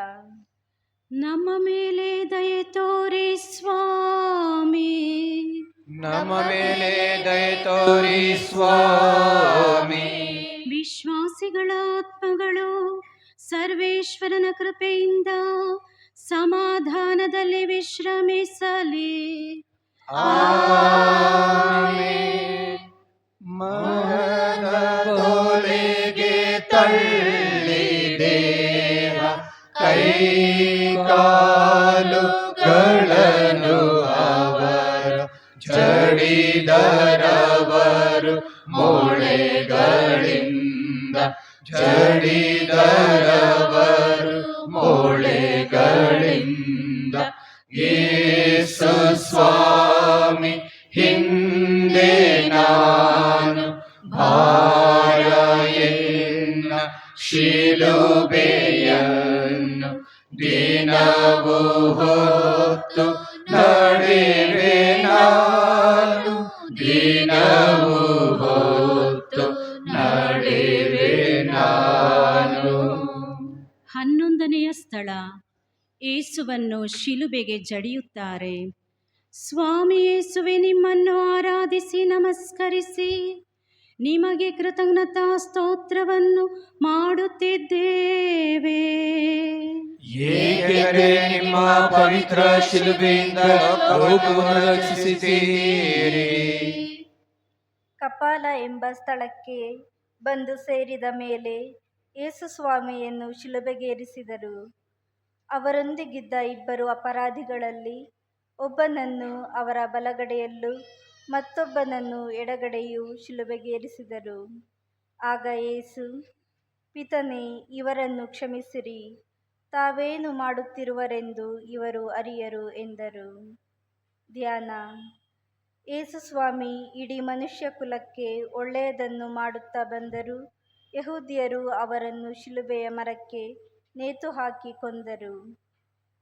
ನಮ್ಮ ಮೇಲೆ ದಯೆ ತೋರಿ ಸ್ವಾಮಿ, ನಮ್ಮ ಮೇಲೆ ದಯೆ ತೋರಿ ಸ್ವಾಮಿ. ವಿಶ್ವಾಸಿಗಳ ಆತ್ಮಗಳು ಸರ್ವೇಶ್ವರನ ಕೃಪೆಯಿಂದ ಸಮಾಧಾನದಲ್ಲಿ ವಿಶ್ರಮಿಸಲಿ. ಆಮೆನ್. ಮರದ ತೊಲೆಗೆ ತಳ್ಳಿ ದೇಹ ಕೈ ಕಾಲುಗಳನ್ನು ಅವರು ಜಡಿದರವರು ಮೊಳೆಗಳಿಂದ, ಜಡಿದರವರು ಮೊಳೆಗಳಿಂದ. ಯೇಸು ಸ್ವಾಮಿ ಹಿಂದೆ ನಾನು ಭಾರ ಎನ್ನ ಶಿಲುಬೆಯನ್ನು ದಿನವೂ ಹೊತ್ತು ನಡೆವೆ ನಾನು, ದಿನವೂ ಹೊತ್ತು ನಡೆವೆ ನಾನು. 11ನೆಯ ಸ್ಥಳ, ಯೇಸುವನ್ನು ಶಿಲುಬೆಗೆ ಜಡಿಯುತ್ತಾರೆ. ಸ್ವಾಮಿ ಯೇಸುವೆ, ನಿಮ್ಮನ್ನು ಆರಾಧಿಸಿ ನಮಸ್ಕರಿಸಿ ನಿಮಗೆ ಕೃತಜ್ಞತಾ ಸ್ತೋತ್ರವನ್ನು ಮಾಡುತ್ತಿದ್ದೇವೆ. ಏಕೆಂದರೆ ನಿಮ್ಮ ಪವಿತ್ರ ಶಿಲುಬೆಯಿಂದ ಲೋಕವನ್ನು ರಕ್ಷಿಸಿದ್ದೀರಿ. ಕಪಾಲ ಎಂಬ ಸ್ಥಳಕ್ಕೆ ಬಂದು ಸೇರಿದ ಮೇಲೆ ಯೇಸು ಸ್ವಾಮಿಯನ್ನು ಶಿಲುಬೆಗೇರಿಸಿದರು. ಅವರೊಂದಿಗಿದ್ದ ಇಬ್ಬರು ಅಪರಾಧಿಗಳಲ್ಲಿ ಒಬ್ಬನನ್ನು ಅವರ ಬಲಗಡೆಯಲ್ಲೂ ಮತ್ತೊಬ್ಬನನ್ನು ಎಡಗಡೆಯೂ ಶಿಲುಬೆಗೇರಿಸಿದರು. ಆಗ ಯೇಸು, ಪಿತನೇ, ಇವರನ್ನು ಕ್ಷಮಿಸಿರಿ, ತಾವೇನು ಮಾಡುತ್ತಿರುವರೆಂದು ಇವರು ಅರಿಯರು ಎಂದರು. ಧ್ಯಾನ. ಯೇಸು ಸ್ವಾಮಿ ಇಡೀ ಮನುಷ್ಯ ಕುಲಕ್ಕೆ ಒಳ್ಳೆಯದನ್ನು ಮಾಡುತ್ತಾ ಬಂದರೂ ಯಹೂದ್ಯರು ಅವರನ್ನು ಶಿಲುಬೆಯ ಮರಕ್ಕೆ ನೇತು ಹಾಕಿ ಕೊಂದರು.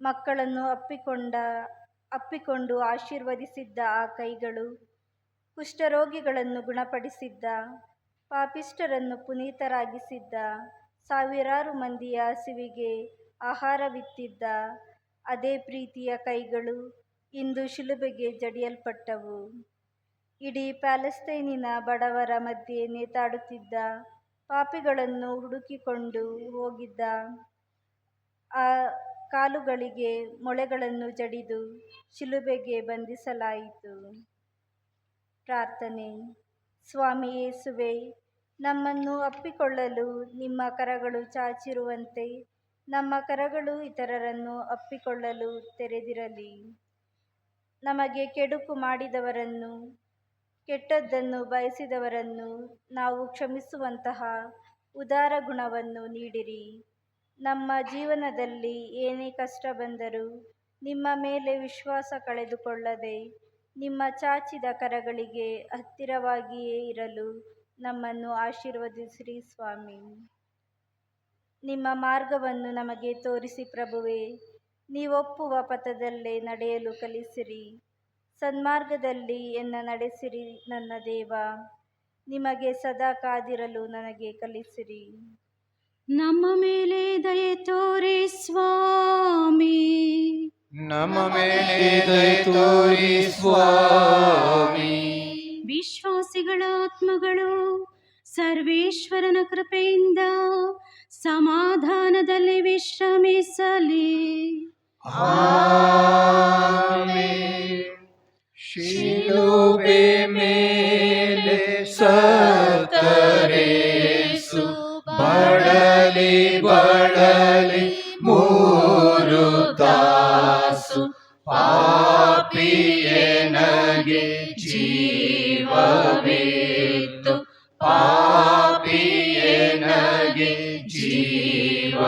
ಮಕ್ಕಳನ್ನು ಅಪ್ಪಿಕೊಂಡು ಆಶೀರ್ವದಿಸಿದ್ದ ಆ ಕೈಗಳು, ಕುಷ್ಠರೋಗಿಗಳನ್ನು ಗುಣಪಡಿಸಿದ್ದ, ಪಾಪಿಷ್ಠರನ್ನು ಪುನೀತರಾಗಿಸಿದ್ದ, ಸಾವಿರಾರು ಮಂದಿಯ ಹಸಿವಿಗೆ ಆಹಾರವಿತ್ತಿದ್ದ ಅದೇ ಪ್ರೀತಿಯ ಕೈಗಳು ಇಂದು ಶಿಲುಬೆಗೆ ಜಡಿಯಲ್ಪಟ್ಟವು. ಇಡೀ ಪ್ಯಾಲೆಸ್ತೈನಿನ ಬಡವರ ಮಧ್ಯೆ ನೇತಾಡುತ್ತಿದ್ದ, ಪಾಪಿಗಳನ್ನು ಹುಡುಕಿಕೊಂಡು ಹೋಗಿದ್ದ ಆ ಕಾಲುಗಳಿಗೆ ಮೊಳೆಗಳನ್ನು ಜಡಿದು ಶಿಲುಬೆಗೆ ಬಂಧಿಸಲಾಯಿತು. ಪ್ರಾರ್ಥನೆ. ಸ್ವಾಮಿ ಯೇಸುವೆ, ನಮ್ಮನ್ನು ಅಪ್ಪಿಕೊಳ್ಳಲು ನಿಮ್ಮ ಕರಗಳು ಚಾಚಿರುವಂತೆ ನಮ್ಮ ಕರಗಳು ಇತರರನ್ನು ಅಪ್ಪಿಕೊಳ್ಳಲು ತೆರೆದಿರಲಿ. ನಮಗೆ ಕೆಡುಕು ಮಾಡಿದವರನ್ನು, ಕೆಟ್ಟದ್ದನ್ನು ಬಯಸಿದವರನ್ನು ನಾವು ಕ್ಷಮಿಸುವಂತಹ ಉದಾರ ಗುಣವನ್ನು ನೀಡಿರಿ. ನಮ್ಮ ಜೀವನದಲ್ಲಿ ಏನೇ ಕಷ್ಟ ಬಂದರೂ ನಿಮ್ಮ ಮೇಲೆ ವಿಶ್ವಾಸ ಕಳೆದುಕೊಳ್ಳದೆ ನಿಮ್ಮ ಚಾಚಿದ ಕರಗಳಿಗೆ ಹತ್ತಿರವಾಗಿಯೇ ಇರಲು ನಮ್ಮನ್ನು ಆಶೀರ್ವದಿಸಿರಿ ಸ್ವಾಮಿ. ನಿಮ್ಮ ಮಾರ್ಗವನ್ನು ನಮಗೆ ತೋರಿಸಿ ಪ್ರಭುವೇ. ನೀವೊಪ್ಪುವ ಪಥದಲ್ಲೇ ನಡೆಯಲು ಕಲಿಸಿರಿ. ಸನ್ಮಾರ್ಗದಲ್ಲಿ ಎನ್ನ ನಡೆಸಿರಿ ನನ್ನ ದೇವ. ನಿಮಗೆ ಸದಾ ಕಾದಿರಲು ನನಗೆ ಕಲಿಸಿರಿ. ನಮ್ಮ ಮೇಲೆ ದಯೆ ತೋರಿ ಸ್ವಾಮಿ, ನಮ್ಮ ಮೇಲೆ ದಯೆ ತೋರಿ ಸ್ವಾಮಿ. ವಿಶ್ವಾಸಿಗಳ ಆತ್ಮಗಳು ಸರ್ವೇಶ್ವರನ ಕೃಪೆಯಿಂದ ಸಮಾಧಾನದಲ್ಲಿ ವಿಶ್ರಮಿಸಲಿ. ಆಮೆನ್. ಶಿಲುಬೆ ಮೇಲೆ ಸತ್ತರೇಸು ಬಳಲಿ ಬಳಲಿ 3 ತಾಸು ಪಾಪ ಜೀವವಿತ್ತು, ಪಾಪಿಯನಗೆ ಜೀವವಿತ್ತು.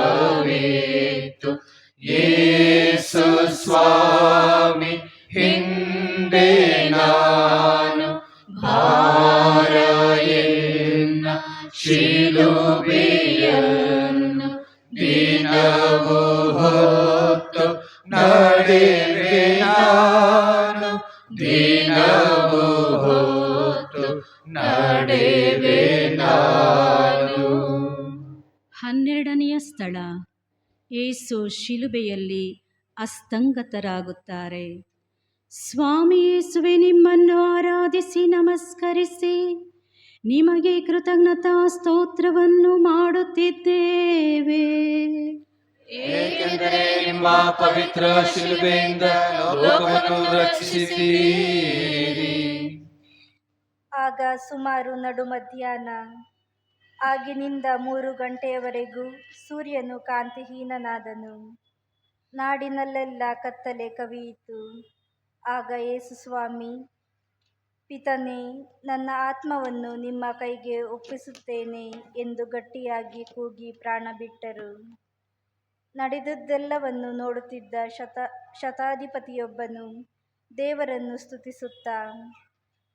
ಯೇಸು ಸ್ವಾಮಿ ಹಿಂದೆ ನಾನು ಭಾರ ಎನ್ನ ಶಿಲುಬೆಯನ್ನು ದಿನವೂ ಹೊತ್ತು ನಡೆವೆ ನಾನು, ದಿನವೂ ಹೊತ್ತು ನಡೆವೆ ನಾನು. 12ನೆಯ ಸ್ಥಳ, ಯೇಸು ಶಿಲುಬೆಯಲ್ಲಿ ಅಸ್ತಂಗತರಾಗುತ್ತಾರೆ. ಸ್ವಾಮಿ ಯೇಸುವೆ, ನಿಮ್ಮನ್ನು ಆರಾಧಿಸಿ ನಮಸ್ಕರಿಸಿ ನಿಮಗೆ ಕೃತಜ್ಞತಾ ಸ್ತೋತ್ರವನ್ನು ಮಾಡುತ್ತಿದ್ದೇವೆ. ಏಕೆಂದರೆ ನಿಮ್ಮ ಪವಿತ್ರ ಶಿಲುಬೆಯಿಂದ ಲೋಕವನ್ನು ರಕ್ಷಿಸಿದ್ದೀರಿ. ಆಗ ಸುಮಾರು ನಡು ಮಧ್ಯಾಹ್ನ. ಆಗಿನಿಂದ 3 ಗಂಟೆಯವರೆಗೂ ಸೂರ್ಯನು ಕಾಂತಿಹೀನನಾದನು. ನಾಡಿನಲ್ಲೆಲ್ಲ ಕತ್ತಲೆ ಕವಿಯಿತು. ಆಗ ಯೇಸು ಸ್ವಾಮಿ, ಪಿತನೇ, ನನ್ನ ಆತ್ಮವನ್ನು ನಿಮ್ಮ ಕೈಗೆ ಒಪ್ಪಿಸುತ್ತೇನೆ ಎಂದು ಗಟ್ಟಿಯಾಗಿ ಕೂಗಿ ಪ್ರಾಣ ಬಿಟ್ಟರು. ನಡೆದದ್ದೆಲ್ಲವನ್ನು ನೋಡುತ್ತಿದ್ದ ಶತಾಧಿಪತಿಯೊಬ್ಬನು ದೇವರನ್ನು ಸ್ತುತಿಸುತ್ತಾ,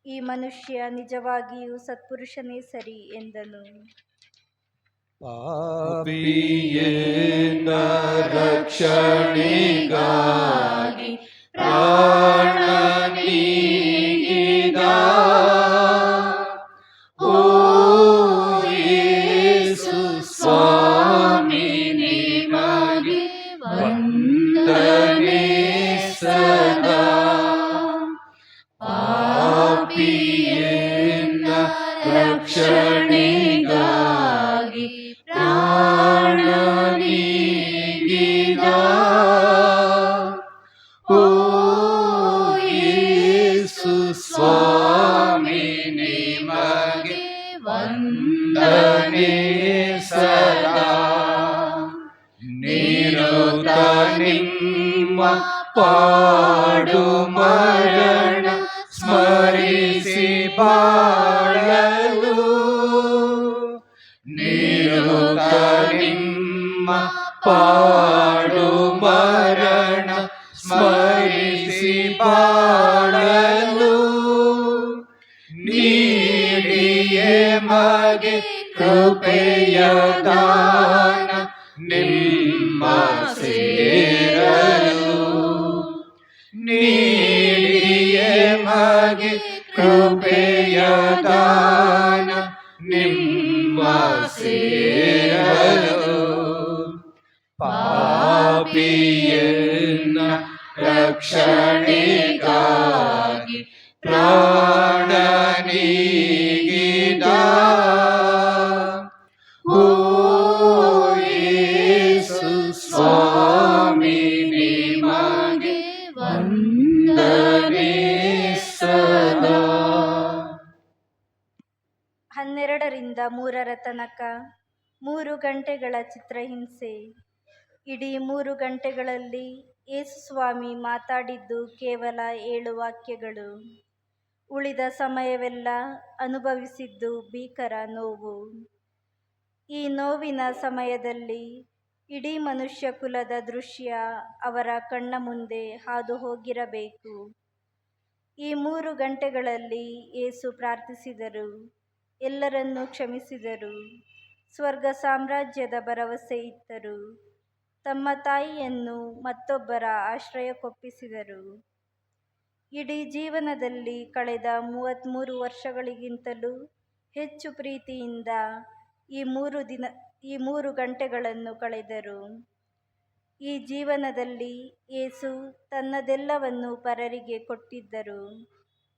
ಈ ಮನುಷ್ಯ ನಿಜವಾಗಿಯೂ ಸತ್ಪುರುಷನೇ ಸರಿ ಎಂದನು. ಪಾಪಿಯೇನ ರಕ್ಷಣೆಗಾಗಿ ಪ್ರಾಣ ನೀಡಿದ ಓ ಯೇಸು ಸ್ವಾಮಿ, ನಿಮಗೆ ವಂದನೆ ಸದಾ. ಪಾಪಿಯೇನ ರಕ್ಷಣೆಗಾಗಿ ಪ್ರಾಣ ನೀಡಿದ ಓ ಯೇಸು ಸ್ವಾಮಿ, ನಿಮಗೆ ವಂದನೆ ಸದಾ. ನಿರುತ ನಿಮ್ಮ ಪಾಡು ಮರಣ ಸ್ಮರಿಸಿ ಬಾಳಲು, ನಿರುತ ನಿಮ್ಮ ಪಾಡು ಮರಣ ಸ್ಮರಿಸಿ ಬಾಳಲು, ನೀಡಿಯೇ ಮಗೆ ಕೃಪೆಯ ದಾನ ನಿಮ್ಮ ಸೇರಲು, ನೀಡಿಯೇ ಮಗೆ ಕೃಪೆಯ ದಾನ ನಿಮ್ಮ ಸೇರಲು. ಪಾಪಿಯನ್ನ ರಕ್ಷಣೆಗಾಗಿ ಪ್ರಾಣ ನೀಗಿದ ಓ ಯೇಸು ಸ್ವಾಮಿ, ನಿಮಗೆ ವಂದನೆ ಸದಾ. 12ರಿಂದ 3 ತನಕ 3 ಗಂಟೆಗಳ ಚಿತ್ರಹಿಂಸೆ. ಇಡೀ 3 ಗಂಟೆಗಳಲ್ಲಿ ಯೇಸು ಸ್ವಾಮಿ ಮಾತಾಡಿದ್ದು ಕೇವಲ 7 ವಾಕ್ಯಗಳು. ಉಳಿದ ಸಮಯವೆಲ್ಲ ಅನುಭವಿಸಿದ್ದು ಭೀಕರ ನೋವು. ಈ ನೋವಿನ ಸಮಯದಲ್ಲಿ ಇಡೀ ಮನುಷ್ಯ ಕುಲದ ದೃಶ್ಯ ಅವರ ಕಣ್ಣ ಮುಂದೆ ಹಾದು ಹೋಗಿರಬೇಕು. ಈ 3 ಗಂಟೆಗಳಲ್ಲಿ ಯೇಸು ಪ್ರಾರ್ಥಿಸಿದರು, ಎಲ್ಲರನ್ನೂ ಕ್ಷಮಿಸಿದರು, ಸ್ವರ್ಗ ಸಾಮ್ರಾಜ್ಯದ ಭರವಸೆ ಇತ್ತರು, ತಮ್ಮ ತಾಯಿಯನ್ನು ಮತ್ತೊಬ್ಬರ ಆಶ್ರಯಕ್ಕೊಪ್ಪಿಸಿದರು. ಇಡೀ ಜೀವನದಲ್ಲಿ ಕಳೆದ 33 ವರ್ಷಗಳಿಗಿಂತಲೂ ಹೆಚ್ಚು ಪ್ರೀತಿಯಿಂದ ಈ 3 ಗಂಟೆಗಳನ್ನು ಕಳೆದರು. ಈ ಜೀವನದಲ್ಲಿ ಯೇಸು ತನ್ನದೆಲ್ಲವನ್ನು ಪರರಿಗೆ ಕೊಟ್ಟಿದ್ದರು.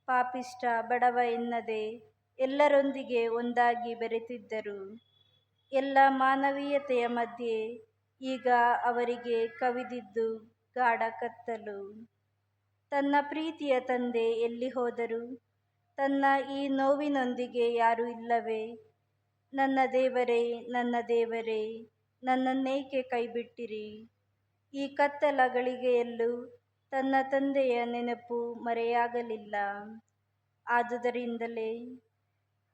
ಪಾಪಿಷ್ಠ, ಬಡವ ಎನ್ನದೆ ಎಲ್ಲರೊಂದಿಗೆ ಒಂದಾಗಿ ಬೆರೆತಿದ್ದರು. ಎಲ್ಲ ಮಾನವೀಯತೆಯ ಮಧ್ಯೆ ಈಗ ಅವರಿಗೆ ಕವಿದಿದ್ದು ಗಾಢ ಕತ್ತಲು. ತನ್ನ ಪ್ರೀತಿಯ ತಂದೆ ಎಲ್ಲಿ ಹೋದರು? ತನ್ನ ಈ ನೋವಿನೊಂದಿಗೆ ಯಾರೂ ಇಲ್ಲವೇ? ನನ್ನ ದೇವರೇ, ನನ್ನ ದೇವರೇ, ನನ್ನನ್ನೇಕೆ ಕೈಬಿಟ್ಟಿರಿ? ಈ ಕತ್ತಲ ಗಳಿಗೆಯಲ್ಲೂ ತನ್ನ ತಂದೆಯ ನೆನಪು ಮರೆಯಾಗಲಿಲ್ಲ. ಆದುದರಿಂದಲೇ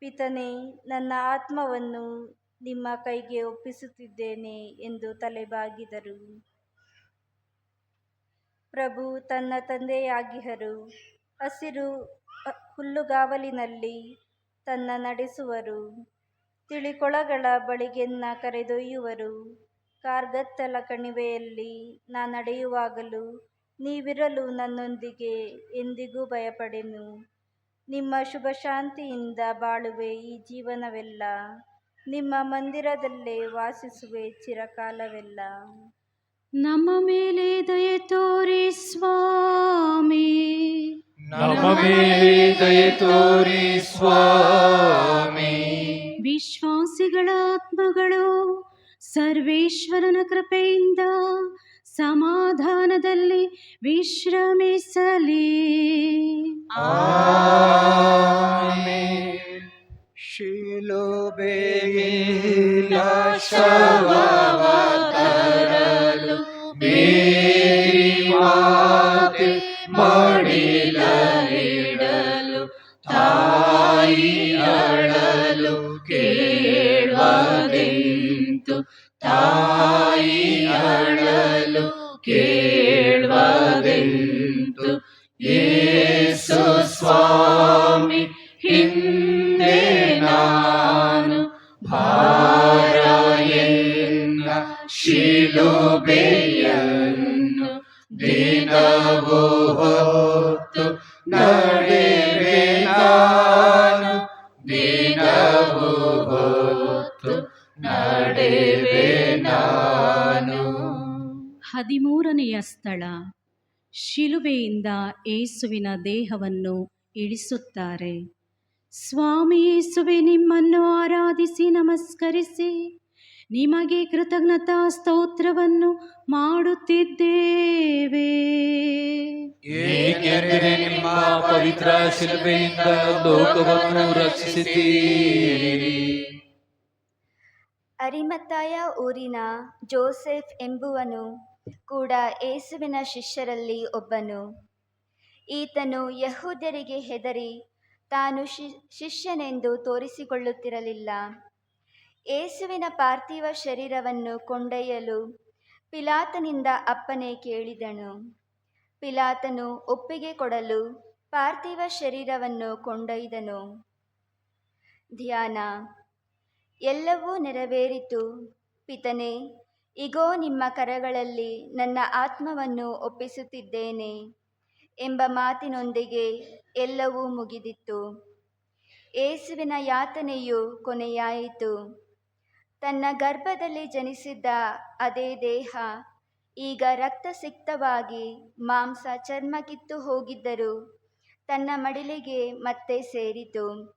ಪಿತನೇ, ನನ್ನ ಆತ್ಮವನ್ನು ನಿಮ್ಮ ಕೈಗೆ ಒಪ್ಪಿಸುತ್ತಿದ್ದೇನೆ ಎಂದು ತಲೆಬಾಗಿದರು. ಪ್ರಭು ತನ್ನ ತಂದೆಯಾಗಿಹರು. ಹಸಿರು ಹುಲ್ಲುಗಾವಲಿನಲ್ಲಿ ತನ್ನ ನಡೆಸುವರು. ತಿಳಿಕೊಳಗಳ ಬಳಿಗೆನ್ನ ಕರೆದೊಯ್ಯುವರು. ಕಾರ್ಗತ್ತಲ ಕಣಿವೆಯಲ್ಲಿ ನಾ ನಡೆಯುವಾಗಲೂ ನೀವಿರಲು ನನ್ನೊಂದಿಗೆ ಎಂದಿಗೂ ಭಯಪಡೆನು. ನಿಮ್ಮ ಶುಭ ಶಾಂತಿಯಿಂದ ಬಾಳುವೆ ಈ ಜೀವನವೆಲ್ಲ. ನಿಮ್ಮ ಮಂದಿರದಲ್ಲೇ ವಾಸಿಸುವೆ ಚಿರಕಾಲವೆಲ್ಲ. ನಮ್ಮ ಮೇಲೆ ದಯೆ ತೋರಿ ಸ್ವಾಮಿ, ನಮ್ಮ ಮೇಲೆ ದಯೆ ತೋರಿ ಸ್ವಾಮಿ. ವಿಶ್ವಾಸಿಗಳ ಆತ್ಮಗಳು ಸರ್ವೇಶ್ವರನ ಕೃಪೆಯಿಂದ ಸಮಾಧಾನದಲ್ಲಿ ವಿಶ್ರಮಿಸಲಿ. ಆಮೆನ್. ಶಿಲುಬೆಯಿಂದ ಶವವ ತರಲು ಮೇರಿ ಮಾತೆ ಮಡಿಲಲಿಡಲು ತಾಯಿ ಅಳಲು ಕೇಳುವುದೆಂತು, ತಾಯಿ ಅಳಲು ಕೇಳುವುದೆಂತು. ಯೇಸು ಸ್ವಾಮಿ ಹಿಂದೆ ನಾನು ಭಾರ ಎನ್ನ ಶಿಲುಬೆಯನ್ನು ದಿನವೂ ಹೊತ್ತು ನಡೆವೆ ನಾನು, ದಿನವೂ ಹೊತ್ತು ನಡೆವೆ ನಾನು. 13ನೆಯ ಸ್ಥಳ, ಶಿಲುಬೆಯಿಂದ ಯೇಸುವಿನ ದೇಹವನ್ನು ಇಳಿಸುತ್ತಾರೆ. ಸ್ವಾಮಿ ಯೇಸುವೆ, ನಿಮ್ಮನ್ನು ಆರಾಧಿಸಿ ನಮಸ್ಕರಿಸಿ ನಿಮಗೆ ಕೃತಜ್ಞತಾ ಸ್ತೋತ್ರವನ್ನು ಮಾಡುತ್ತಿದ್ದೇವೆ. ಏಕೆಂದರೆ ನಿಮ್ಮ ಪವಿತ್ರ ಶಿಲುಬೆಯಿಂದ ಲೋಕವನ್ನು ರಕ್ಷಿಸಿದ್ದೀರಿ. ಅರಿಮತ್ತಾಯ ಊರಿನ ಜೋಸೆಫ್ ಎಂಬುವನು ಕೂಡ ಯೇಸುವಿನ ಶಿಷ್ಯರಲ್ಲಿ ಒಬ್ಬನು. ಈತನು ಯಹೂದ್ಯರಿಗೆ ಹೆದರಿ ತಾನು ಶಿಷ್ಯನೆಂದು ತೋರಿಸಿಕೊಳ್ಳುತ್ತಿರಲಿಲ್ಲ. ಯೇಸುವಿನ ಪಾರ್ಥಿವ ಶರೀರವನ್ನು ಕೊಂಡೊಯ್ಯಲು ಪಿಲಾತನಿಂದ ಅಪ್ಪಣೆ ಕೇಳಿದನು. ಪಿಲಾತನು ಒಪ್ಪಿಗೆ ಕೊಡಲು ಪಾರ್ಥಿವ ಶರೀರವನ್ನು ಕೊಂಡೊಯ್ದನು. ಧ್ಯಾನ. ಎಲ್ಲವೂ ನೆರವೇರಿತು. ಪಿತನೇ, ಇಗೋ ನಿಮ್ಮ ಕರಗಳಲ್ಲಿ ನನ್ನ ಆತ್ಮವನ್ನು ಒಪ್ಪಿಸುತ್ತಿದ್ದೇನೆ ಎಂಬ ಮಾತಿನೊಂದಿಗೆ ಎಲ್ಲವೂ ಮುಗಿದಿತ್ತು. ಯೇಸುವಿನ ಯಾತನೆಯು ಕೊನೆಯಾಯಿತು. ತನ್ನ ಗರ್ಭದಲ್ಲಿ ಜನಿಸಿದ್ದ ಅದೇ ದೇಹ ಈಗ ರಕ್ತಸಿಕ್ತವಾಗಿ ಮಾಂಸ ಚರ್ಮ ಕಿತ್ತು ಹೋಗಿದ್ದರೂ ತನ್ನ ಮಡಿಲಿಗೆ ಮತ್ತೆ ಸೇರಿತು.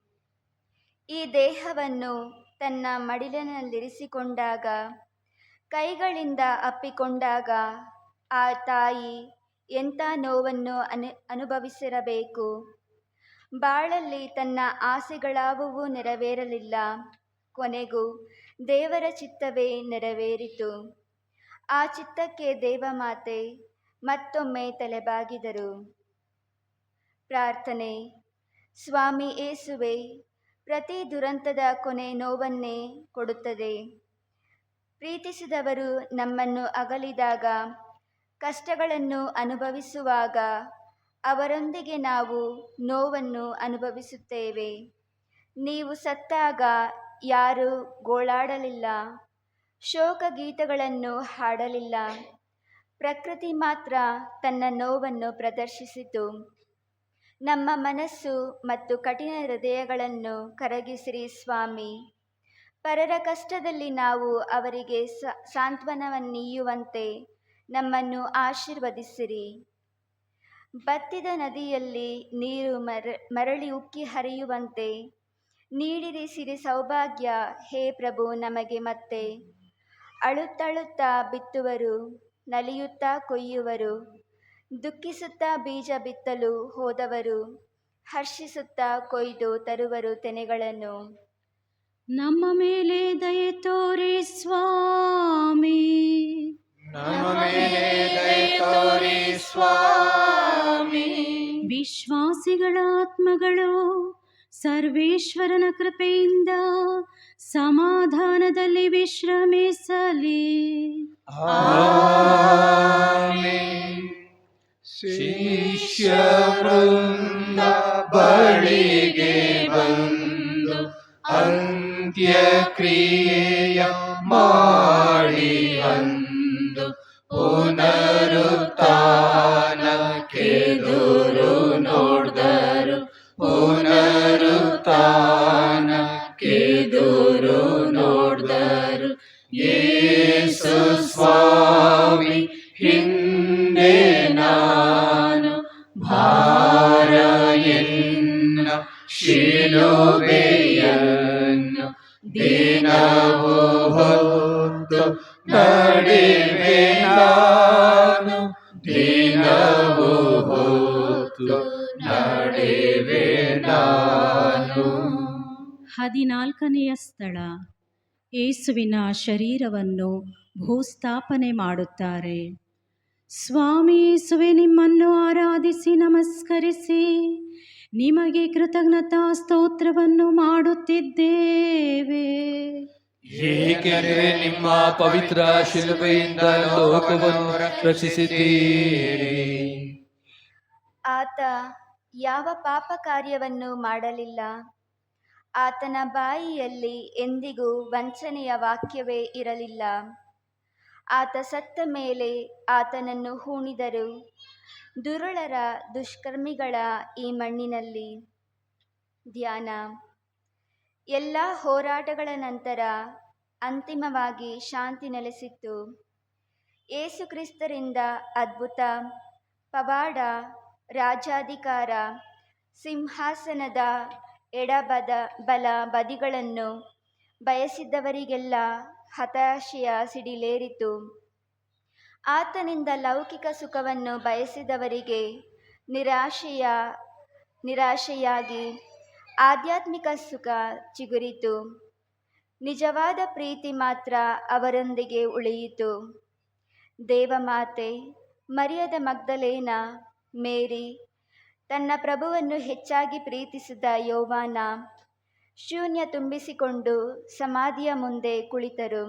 ಈ ದೇಹವನ್ನು ತನ್ನ ಮಡಿಲಿನಲ್ಲಿರಿಸಿಕೊಂಡಾಗ, ಕೈಗಳಿಂದ ಅಪ್ಪಿಕೊಂಡಾಗ ಆ ತಾಯಿ ಎಂಥ ನೋವನ್ನು ಅನುಭವಿಸಿರಬೇಕು. ಬಾಳಲ್ಲಿ ತನ್ನ ಆಸೆಗಳಾವುವೂ ನೆರವೇರಲಿಲ್ಲ. ಕೊನೆಗೂ ದೇವರ ಚಿತ್ತವೇ ನೆರವೇರಿತು. ಆ ಚಿತ್ತಕ್ಕೆ ದೇವಮಾತೆ ಮತ್ತೊಮ್ಮೆ ತಲೆಬಾಗಿದರು. ಪ್ರಾರ್ಥನೆ. ಸ್ವಾಮಿ ಯೇಸುವೆ, ಪ್ರತಿ ದುರಂತದ ಕೊನೆ ನೋವನ್ನೇ ಕೊಡುತ್ತದೆ. ಪ್ರೀತಿಸಿದವರು ನಮ್ಮನ್ನು ಅಗಲಿದಾಗ, ಕಷ್ಟಗಳನ್ನು ಅನುಭವಿಸುವಾಗ ಅವರೊಂದಿಗೆ ನಾವು ನೋವನ್ನು ಅನುಭವಿಸುತ್ತೇವೆ. ನೀವು ಸತ್ತಾಗ ಯಾರೂ ಗೋಳಾಡಲಿಲ್ಲ, ಶೋಕಗೀತಗಳನ್ನು ಹಾಡಲಿಲ್ಲ. ಪ್ರಕೃತಿ ಮಾತ್ರ ತನ್ನ ನೋವನ್ನು ಪ್ರದರ್ಶಿಸಿತು. ನಮ್ಮ ಮನಸ್ಸು ಮತ್ತು ಕಠಿಣ ಹೃದಯಗಳನ್ನು ಕರಗಿಸಿರಿ ಸ್ವಾಮಿ. ಪರರ ಕಷ್ಟದಲ್ಲಿ ನಾವು ಅವರಿಗೆ ಸಾಂತ್ವನವನ್ನೀಯುವಂತೆ ನಮ್ಮನ್ನು ಆಶೀರ್ವದಿಸಿರಿ. ಬತ್ತಿದ ನದಿಯಲ್ಲಿ ನೀರು ಮರಳಿ ಉಕ್ಕಿ ಹರಿಯುವಂತೆ ನೀಡಿರಿ ಸಿರಿ ಸೌಭಾಗ್ಯ ಹೇ ಪ್ರಭು ನಮಗೆ ಮತ್ತೆ. ಅಳುತ್ತಳುತ್ತಾ ಬಿತ್ತುವರು, ನಲಿಯುತ್ತಾ ಕೊಯ್ಯುವರು. ದುಃಖಿಸುತ್ತಾ ಬೀಜ ಬಿತ್ತಲು ಹೋದವರು ಹರ್ಷಿಸುತ್ತಾ ಕೊಯ್ದು ತರುವರು ತೆನೆಗಳನ್ನು. ನಮ್ಮ ಮೇಲೆ ದಯೆ ತೋರಿ ಸ್ವಾಮಿ, ನಮ್ಮ ಮೇಲೆ ದಯೆ ತೋರಿ ಸ್ವಾಮಿ. ವಿಶ್ವಾಸಿಗಳ ಆತ್ಮಗಳು ಸರ್ವೇಶ್ವರನ ಕೃಪೆಯಿಂದ ಸಮಾಧಾನದಲ್ಲಿ ವಿಶ್ರಮಿಸಲಿ. ಆಮೆನ್. ಶಿಷ್ಯ ವೃಂದ ಬಳಿಗೆ ಬಂದು ಅಂತ್ಯಕ್ರಿಯೆಯ ಮಾಡಿ ಅಂದು ಪುನರುತ್ಥಾನಕ್ಕೆದುರು ನೋಡಿದರು. ಪುನರುತ್ಥಾನಕ್ಕೆದುರು ನೋಡಿದರು. ಯೇಸು ಸ್ವಾಮಿ ಹಿಂದೆ ನಾನು ಭಾರ ಎನ್ನ ಶಿಲುಬೆಯನ್ನು ದಿನವೂ ಹೊತ್ತು ನಡೆವೆ ನಾನು. ದಿನವೂ ಹೊತ್ತು ನಡೆವೆ ನಾನು. 14ನೆಯ ಸ್ಥಳ, ಯೇಸುವಿನ ಶರೀರವನ್ನು ಭೂಸ್ಥಾಪನೆ ಮಾಡುತ್ತಾರೆ. ಸ್ವಾಮಿ ಯೇಸುವೆ, ನಿಮ್ಮನ್ನು ಆರಾಧಿಸಿ ನಮಸ್ಕರಿಸಿ ನಿಮಗೆ ಕೃತಜ್ಞತಾ ಸ್ತೋತ್ರವನ್ನು ಮಾಡುತ್ತಿದ್ದೇವೆ. ಏಕೆಂದರೆ ನಿಮ್ಮ ಪವಿತ್ರ ಶಿಲುಬೆಯಿಂದ ಲೋಕವನ್ನು ರಕ್ಷಿಸಿದ್ದೀರಿ. ಆತ ಯಾವ ಪಾಪ ಕಾರ್ಯವನ್ನು ಮಾಡಲಿಲ್ಲ. ಆತನ ಬಾಯಿಯಲ್ಲಿ ಎಂದಿಗೂ ವಂಚನೆಯ ವಾಕ್ಯವೇ ಇರಲಿಲ್ಲ. ಆತ ಸತ್ತ ಮೇಲೆ ಆತನನ್ನು ಹೂಣಿದರು ದುರುಳರ ದುಷ್ಕರ್ಮಿಗಳ ಈ ಮಣ್ಣಿನಲ್ಲಿ. ಧ್ಯಾನ. ಎಲ್ಲ ಹೋರಾಟಗಳ ನಂತರ ಅಂತಿಮವಾಗಿ ಶಾಂತಿ ನೆಲೆಸಿತ್ತು. ಯೇಸುಕ್ರಿಸ್ತರಿಂದ ಅದ್ಭುತ, ಪವಾಡ, ರಾಜಾಧಿಕಾರ, ಸಿಂಹಾಸನದ ಬಲ ಬದಿಗಳನ್ನು ಬಯಸಿದ್ದವರಿಗೆಲ್ಲ ಹತಾಶೆಯ ಸಿಡಿಲೇರಿತು. ಆತನಿಂದ ಲೌಕಿಕ ಸುಖವನ್ನು ಬಯಸಿದವರಿಗೆ ನಿರಾಶೆಯಾಗಿ ಆಧ್ಯಾತ್ಮಿಕ ಸುಖ ಚಿಗುರಿತು. ನಿಜವಾದ ಪ್ರೀತಿ ಮಾತ್ರ ಅವರೊಂದಿಗೆ ಉಳಿಯಿತು. ದೇವಮಾತೆ ಮರಿಯದ ಮಗ್ದಲೇನ, ಮೇರಿ, ತನ್ನ ಪ್ರಭುವನ್ನು ಹೆಚ್ಚಾಗಿ ಪ್ರೀತಿಸಿದ ಯೋವಾನ ಶೂನ್ಯ ತುಂಬಿಸಿಕೊಂಡು ಸಮಾಧಿಯ ಮುಂದೆ ಕುಳಿತರು.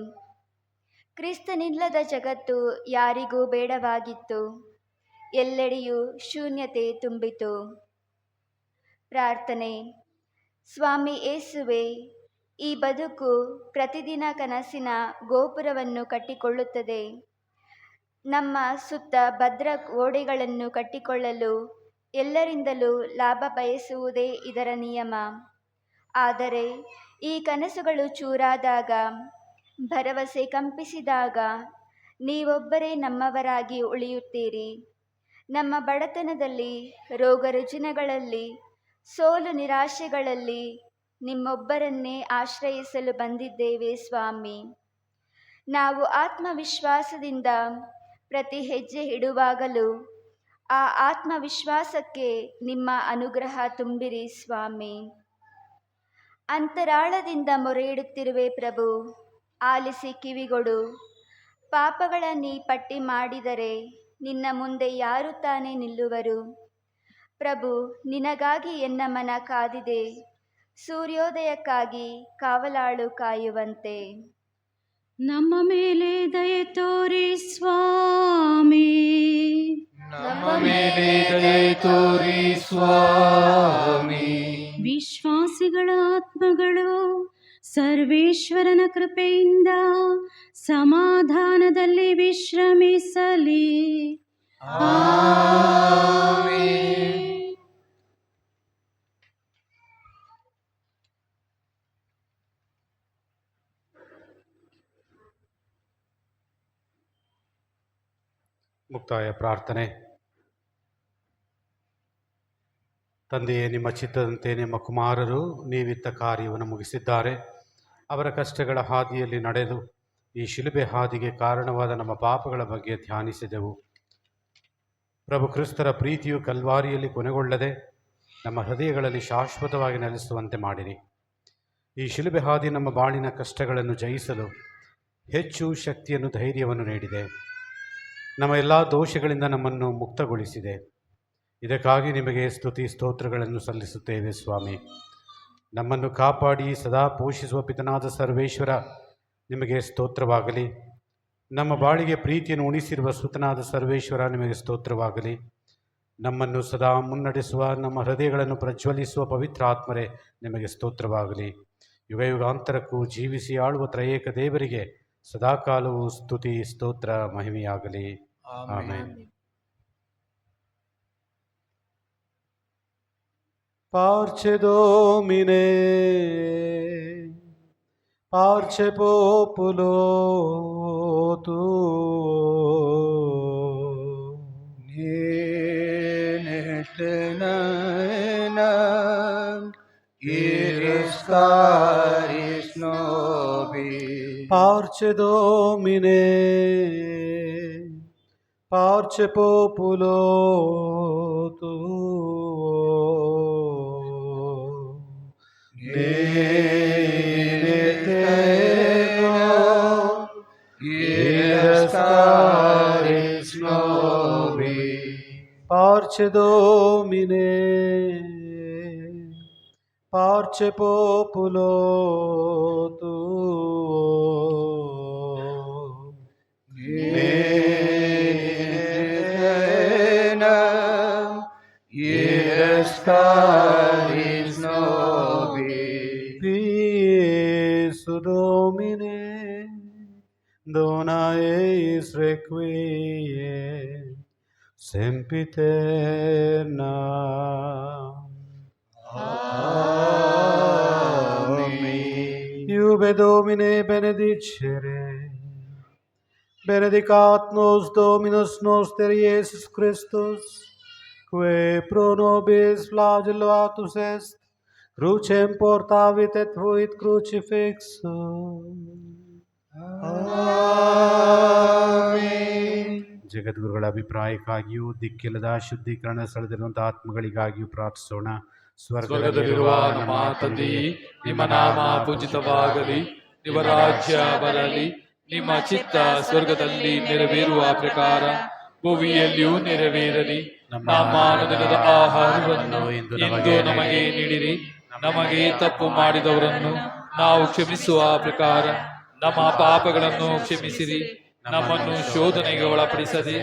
ಕ್ರಿಸ್ತನಿಲ್ಲದ ಜಗತ್ತು ಯಾರಿಗೂ ಬೇಡವಾಗಿತ್ತು. ಎಲ್ಲೆಡೆಯೂ ಶೂನ್ಯತೆ ತುಂಬಿತು. ಪ್ರಾರ್ಥನೆ. ಸ್ವಾಮಿ ಯೇಸುವೆ, ಈ ಬದುಕು ಪ್ರತಿದಿನ ಕನಸಿನ ಗೋಪುರವನ್ನು ಕಟ್ಟಿಕೊಳ್ಳುತ್ತದೆ. ನಮ್ಮ ಸುತ್ತ ಭದ್ರ ಗೋಡೆಗಳನ್ನು ಕಟ್ಟಿಕೊಳ್ಳಲು ಎಲ್ಲರಿಂದಲೂ ಲಾಭ ಬಯಸುವುದೇ ಇದರ ನಿಯಮ. ಆದರೆ ಈ ಕನಸುಗಳು ಚೂರಾದಾಗ, ಭರವಸೆ ಕಂಪಿಸಿದಾಗ ನೀವೊಬ್ಬರೇ ನಮ್ಮವರಾಗಿ ಉಳಿಯುತ್ತೀರಿ. ನಮ್ಮ ಬಡತನದಲ್ಲಿ, ರೋಗ ರುಜಿನಗಳಲ್ಲಿ, ಸೋಲು ನಿರಾಶೆಗಳಲ್ಲಿ ನಿಮ್ಮೊಬ್ಬರನ್ನೇ ಆಶ್ರಯಿಸಲು ಬಂದಿದ್ದೇವೆ ಸ್ವಾಮಿ. ನಾವು ಆತ್ಮವಿಶ್ವಾಸದಿಂದ ಪ್ರತಿ ಹೆಜ್ಜೆ ಇಡುವಾಗಲೂ ಆ ಆತ್ಮವಿಶ್ವಾಸಕ್ಕೆ ನಿಮ್ಮ ಅನುಗ್ರಹ ತುಂಬಿರಿ ಸ್ವಾಮಿ. ಅಂತರಾಳದಿಂದ ಮೊರೆಯಿಡುತ್ತಿರುವೆ ಪ್ರಭು, ಆಲಿಸಿ ಕಿವಿಗೊಡು. ಪಾಪಗಳ ನೀ ಪಟ್ಟಿ ಮಾಡಿದರೆ ನಿನ್ನ ಮುಂದೆ ಯಾರು ತಾನೇ ನಿಲ್ಲುವರು? ಪ್ರಭು, ನಿನಗಾಗಿ ಎನ್ನ ಮನ ಕಾದಿದೆ, ಸೂರ್ಯೋದಯಕ್ಕಾಗಿ ಕಾವಲಾಳು ಕಾಯುವಂತೆ. ನಮ್ಮ ಮೇಲೆ ದಯೆ ತೋರಿ ಸ್ವಾಮಿ. ನಮ್ಮ ಮೇಲೆ ದಯೆ ತೋರಿ ಸ್ವಾಮಿ. ವಿಶ್ವಾಸಿಗಳ ಆತ್ಮಗಳು ಸರ್ವೇಶ್ವರನ ಕೃಪೆಯಿಂದ ಸಮಾಧಾನದಲ್ಲಿ ವಿಶ್ರಮಿಸಲಿ. ಆಮೆನ್. ಮುಕ್ತಾಯ ಪ್ರಾರ್ಥನೆ. ತಂದೆಯೇ, ನಿಮ್ಮ ಚಿತ್ತದಂತೆ ನಿಮ್ಮ ಕುಮಾರರು ನೀವಿತ್ತ ಕಾರ್ಯವನ್ನು ಮುಗಿಸಿದ್ದಾರೆ. ಅವರ ಕಷ್ಟಗಳ ಹಾದಿಯಲ್ಲಿ ನಡೆದು ಈ ಶಿಲುಬೆ ಹಾದಿಗೆ ಕಾರಣವಾದ ನಮ್ಮ ಪಾಪಗಳ ಬಗ್ಗೆ ಧ್ಯಾನಿಸಿದೆವು. ಪ್ರಭು ಕ್ರಿಸ್ತರ ಪ್ರೀತಿಯು ಕಲ್ವಾರಿಯಲ್ಲಿ ಕೊನೆಗೊಳ್ಳದೆ ನಮ್ಮ ಹೃದಯಗಳಲ್ಲಿ ಶಾಶ್ವತವಾಗಿ ನೆಲೆಸುವಂತೆ ಮಾಡಿರಿ. ಈ ಶಿಲುಬೆ ಹಾದಿ ನಮ್ಮ ಬಾಳಿನ ಕಷ್ಟಗಳನ್ನು ಜಯಿಸಲು ಹೆಚ್ಚು ಶಕ್ತಿಯನ್ನು, ಧೈರ್ಯವನ್ನು ನೀಡಿದೆ. ನಮ್ಮ ಎಲ್ಲ ದೋಷಗಳಿಂದ ನಮ್ಮನ್ನು ಮುಕ್ತಗೊಳಿಸಿದೆ. ಇದಕ್ಕಾಗಿ ನಿಮಗೆ ಸ್ತುತಿ ಸ್ತೋತ್ರಗಳನ್ನು ಸಲ್ಲಿಸುತ್ತೇವೆ ಸ್ವಾಮಿ. ನಮ್ಮನ್ನು ಕಾಪಾಡಿ ಸದಾ ಪೋಷಿಸುವ ಪಿತನಾದ ಸರ್ವೇಶ್ವರ ನಿಮಗೆ ಸ್ತೋತ್ರವಾಗಲಿ. ನಮ್ಮ ಬಾಳಿಗೆ ಪ್ರೀತಿಯನ್ನು ಉಣಿಸಿರುವ ಸುತನಾದ ಸರ್ವೇಶ್ವರ ನಿಮಗೆ ಸ್ತೋತ್ರವಾಗಲಿ. ನಮ್ಮನ್ನು ಸದಾ ಮುನ್ನಡೆಸುವ, ನಮ್ಮ ಹೃದಯಗಳನ್ನು ಪ್ರಜ್ವಲಿಸುವ ಪವಿತ್ರ ಆತ್ಮರೇ ನಿಮಗೆ ಸ್ತೋತ್ರವಾಗಲಿ. ಯುಗ ಯುಗಾಂತರಕ್ಕೂ ಜೀವಿಸಿ ಆಳುವ ತ್ರಯೇಕ ದೇವರಿಗೆ ಸದಾಕಾಲವೂ ಸ್ತುತಿ ಸ್ತೋತ್ರ ಮಹಿಮೆಯಾಗಲಿ. Amen. Parce Domine, parce populo tuo. Iriscaris nobis. Parce Domine, parce populo tuo. Iriscaris nobis. Parce Domine, parce populo tuo. Iriscaris nobis. Pies Domine, dona eis requiem sempiterna. Amen. Iube Domine benedicere, benedicat nos Dominus noster Iesus Christus, que pro nobis flagellatus est, crucem portavit et fuit crucifixum. Amen. ಜಗದ್ಗುರುಗಳ ಅಭಿಪ್ರಾಯಕ್ಕಾಗಿಯೂ ದಿಕ್ಕಿಲ್ಲದ ಶುದ್ಧೀಕರಣ ಸ್ಥಳದಲ್ಲಿರುವಂಥ ಆತ್ಮಗಳಿಗಾಗಿಯೂ ಪ್ರಾರ್ಥಿಸೋಣ. ಸ್ವರ್ಗದಲ್ಲಿರುವ ನಮ್ಮ ತಂದೆಯೇ, ನಿಮ್ಮ ನಾಮ ಪೂಜಿತವಾಗಲಿ, ನಿಮ್ಮ ರಾಜ್ಯ ಬರಲಿ, ನಿಮ್ಮ ಚಿತ್ತ ಸ್ವರ್ಗದಲ್ಲಿ ನೆರವೇರುವ ಪ್ರಕಾರ ಭೂಮಿಯಲ್ಲಿಯೂ ನೆರವೇರಲಿ. ನಮ್ಮ ಅನುದಿನದ ಆಹಾರವನ್ನು ಇಂದು ನಮಗೆ ನೀಡಿರಿ. ನಮಗೆ ತಪ್ಪು ಮಾಡಿದವರನ್ನು ನಾವು ಕ್ಷಮಿಸುವ ಪ್ರಕಾರ ನಮ್ಮ ಪಾಪಗಳನ್ನು ಕ್ಷಮಿಸಿರಿ. ನಮ್ಮನ್ನು ಶೋಧನೆಗೆ ಒಳಪಡಿಸದೆ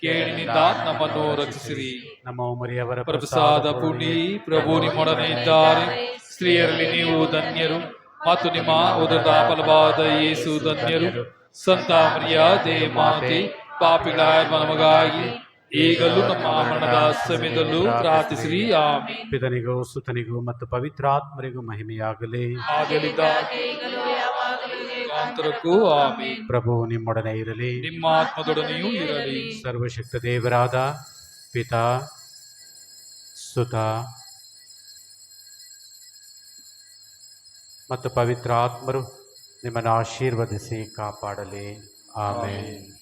ಕೇಳಿನಿಂದ ನಮ್ಮನ್ನು ರಕ್ಷಿಸಿರಿ. ನಮ್ಮ ಮರಿಯವರ ಪ್ರಸಾದ ಪುಣ್ಯ ಪ್ರಭು ನಿಮ್ಮೊಡನೆ ಇದ್ದಾರೆ. ಸ್ತ್ರೀಯರಲ್ಲಿ ನೀವು ಧನ್ಯರು, ಮತ್ತು ನಿಮ್ಮ ಉದರದ ಫಲವಾದ ಯೇಸು ಧನ್ಯರು. ಸಂತ ಮರಿಯಾದೆ ಮಾತೆ, ಪಾಪಿಗಳಾದ ನಮಗಾಗಿ ಈಗಲೂ ನಮ್ಮ ಮರಣದ ಸಮಯದಲ್ಲೂ ಪ್ರಾರ್ಥಿಸಿರಿ. ಆಮೆನ್. ಪಿತನಿಗೂ ಸುತನಿಗೂ ಮತ್ತು ಪವಿತ್ರ ಆತ್ಮರಿಗೂ ಮಹಿಮೆಯಾಗಲಿ. ಅಂತರಕ್ಕೂ ಆಮೆನ್. ಪ್ರಭು ನಿಮ್ಮೊಡನೆ ಇರಲಿ, ನಿಮ್ಮ ಆತ್ಮದೊಡನೆಯೂ ಇರಲಿ. ಸರ್ವಶಕ್ತ ದೇವರಾದ ಪಿತಾ, ಸುತ ಮತ್ತು ಪವಿತ್ರ ಆತ್ಮರು ನಿಮ್ಮನ್ನು ಆಶೀರ್ವದಿಸಿ ಕಾಪಾಡಲಿ. ಆಮೆನ್.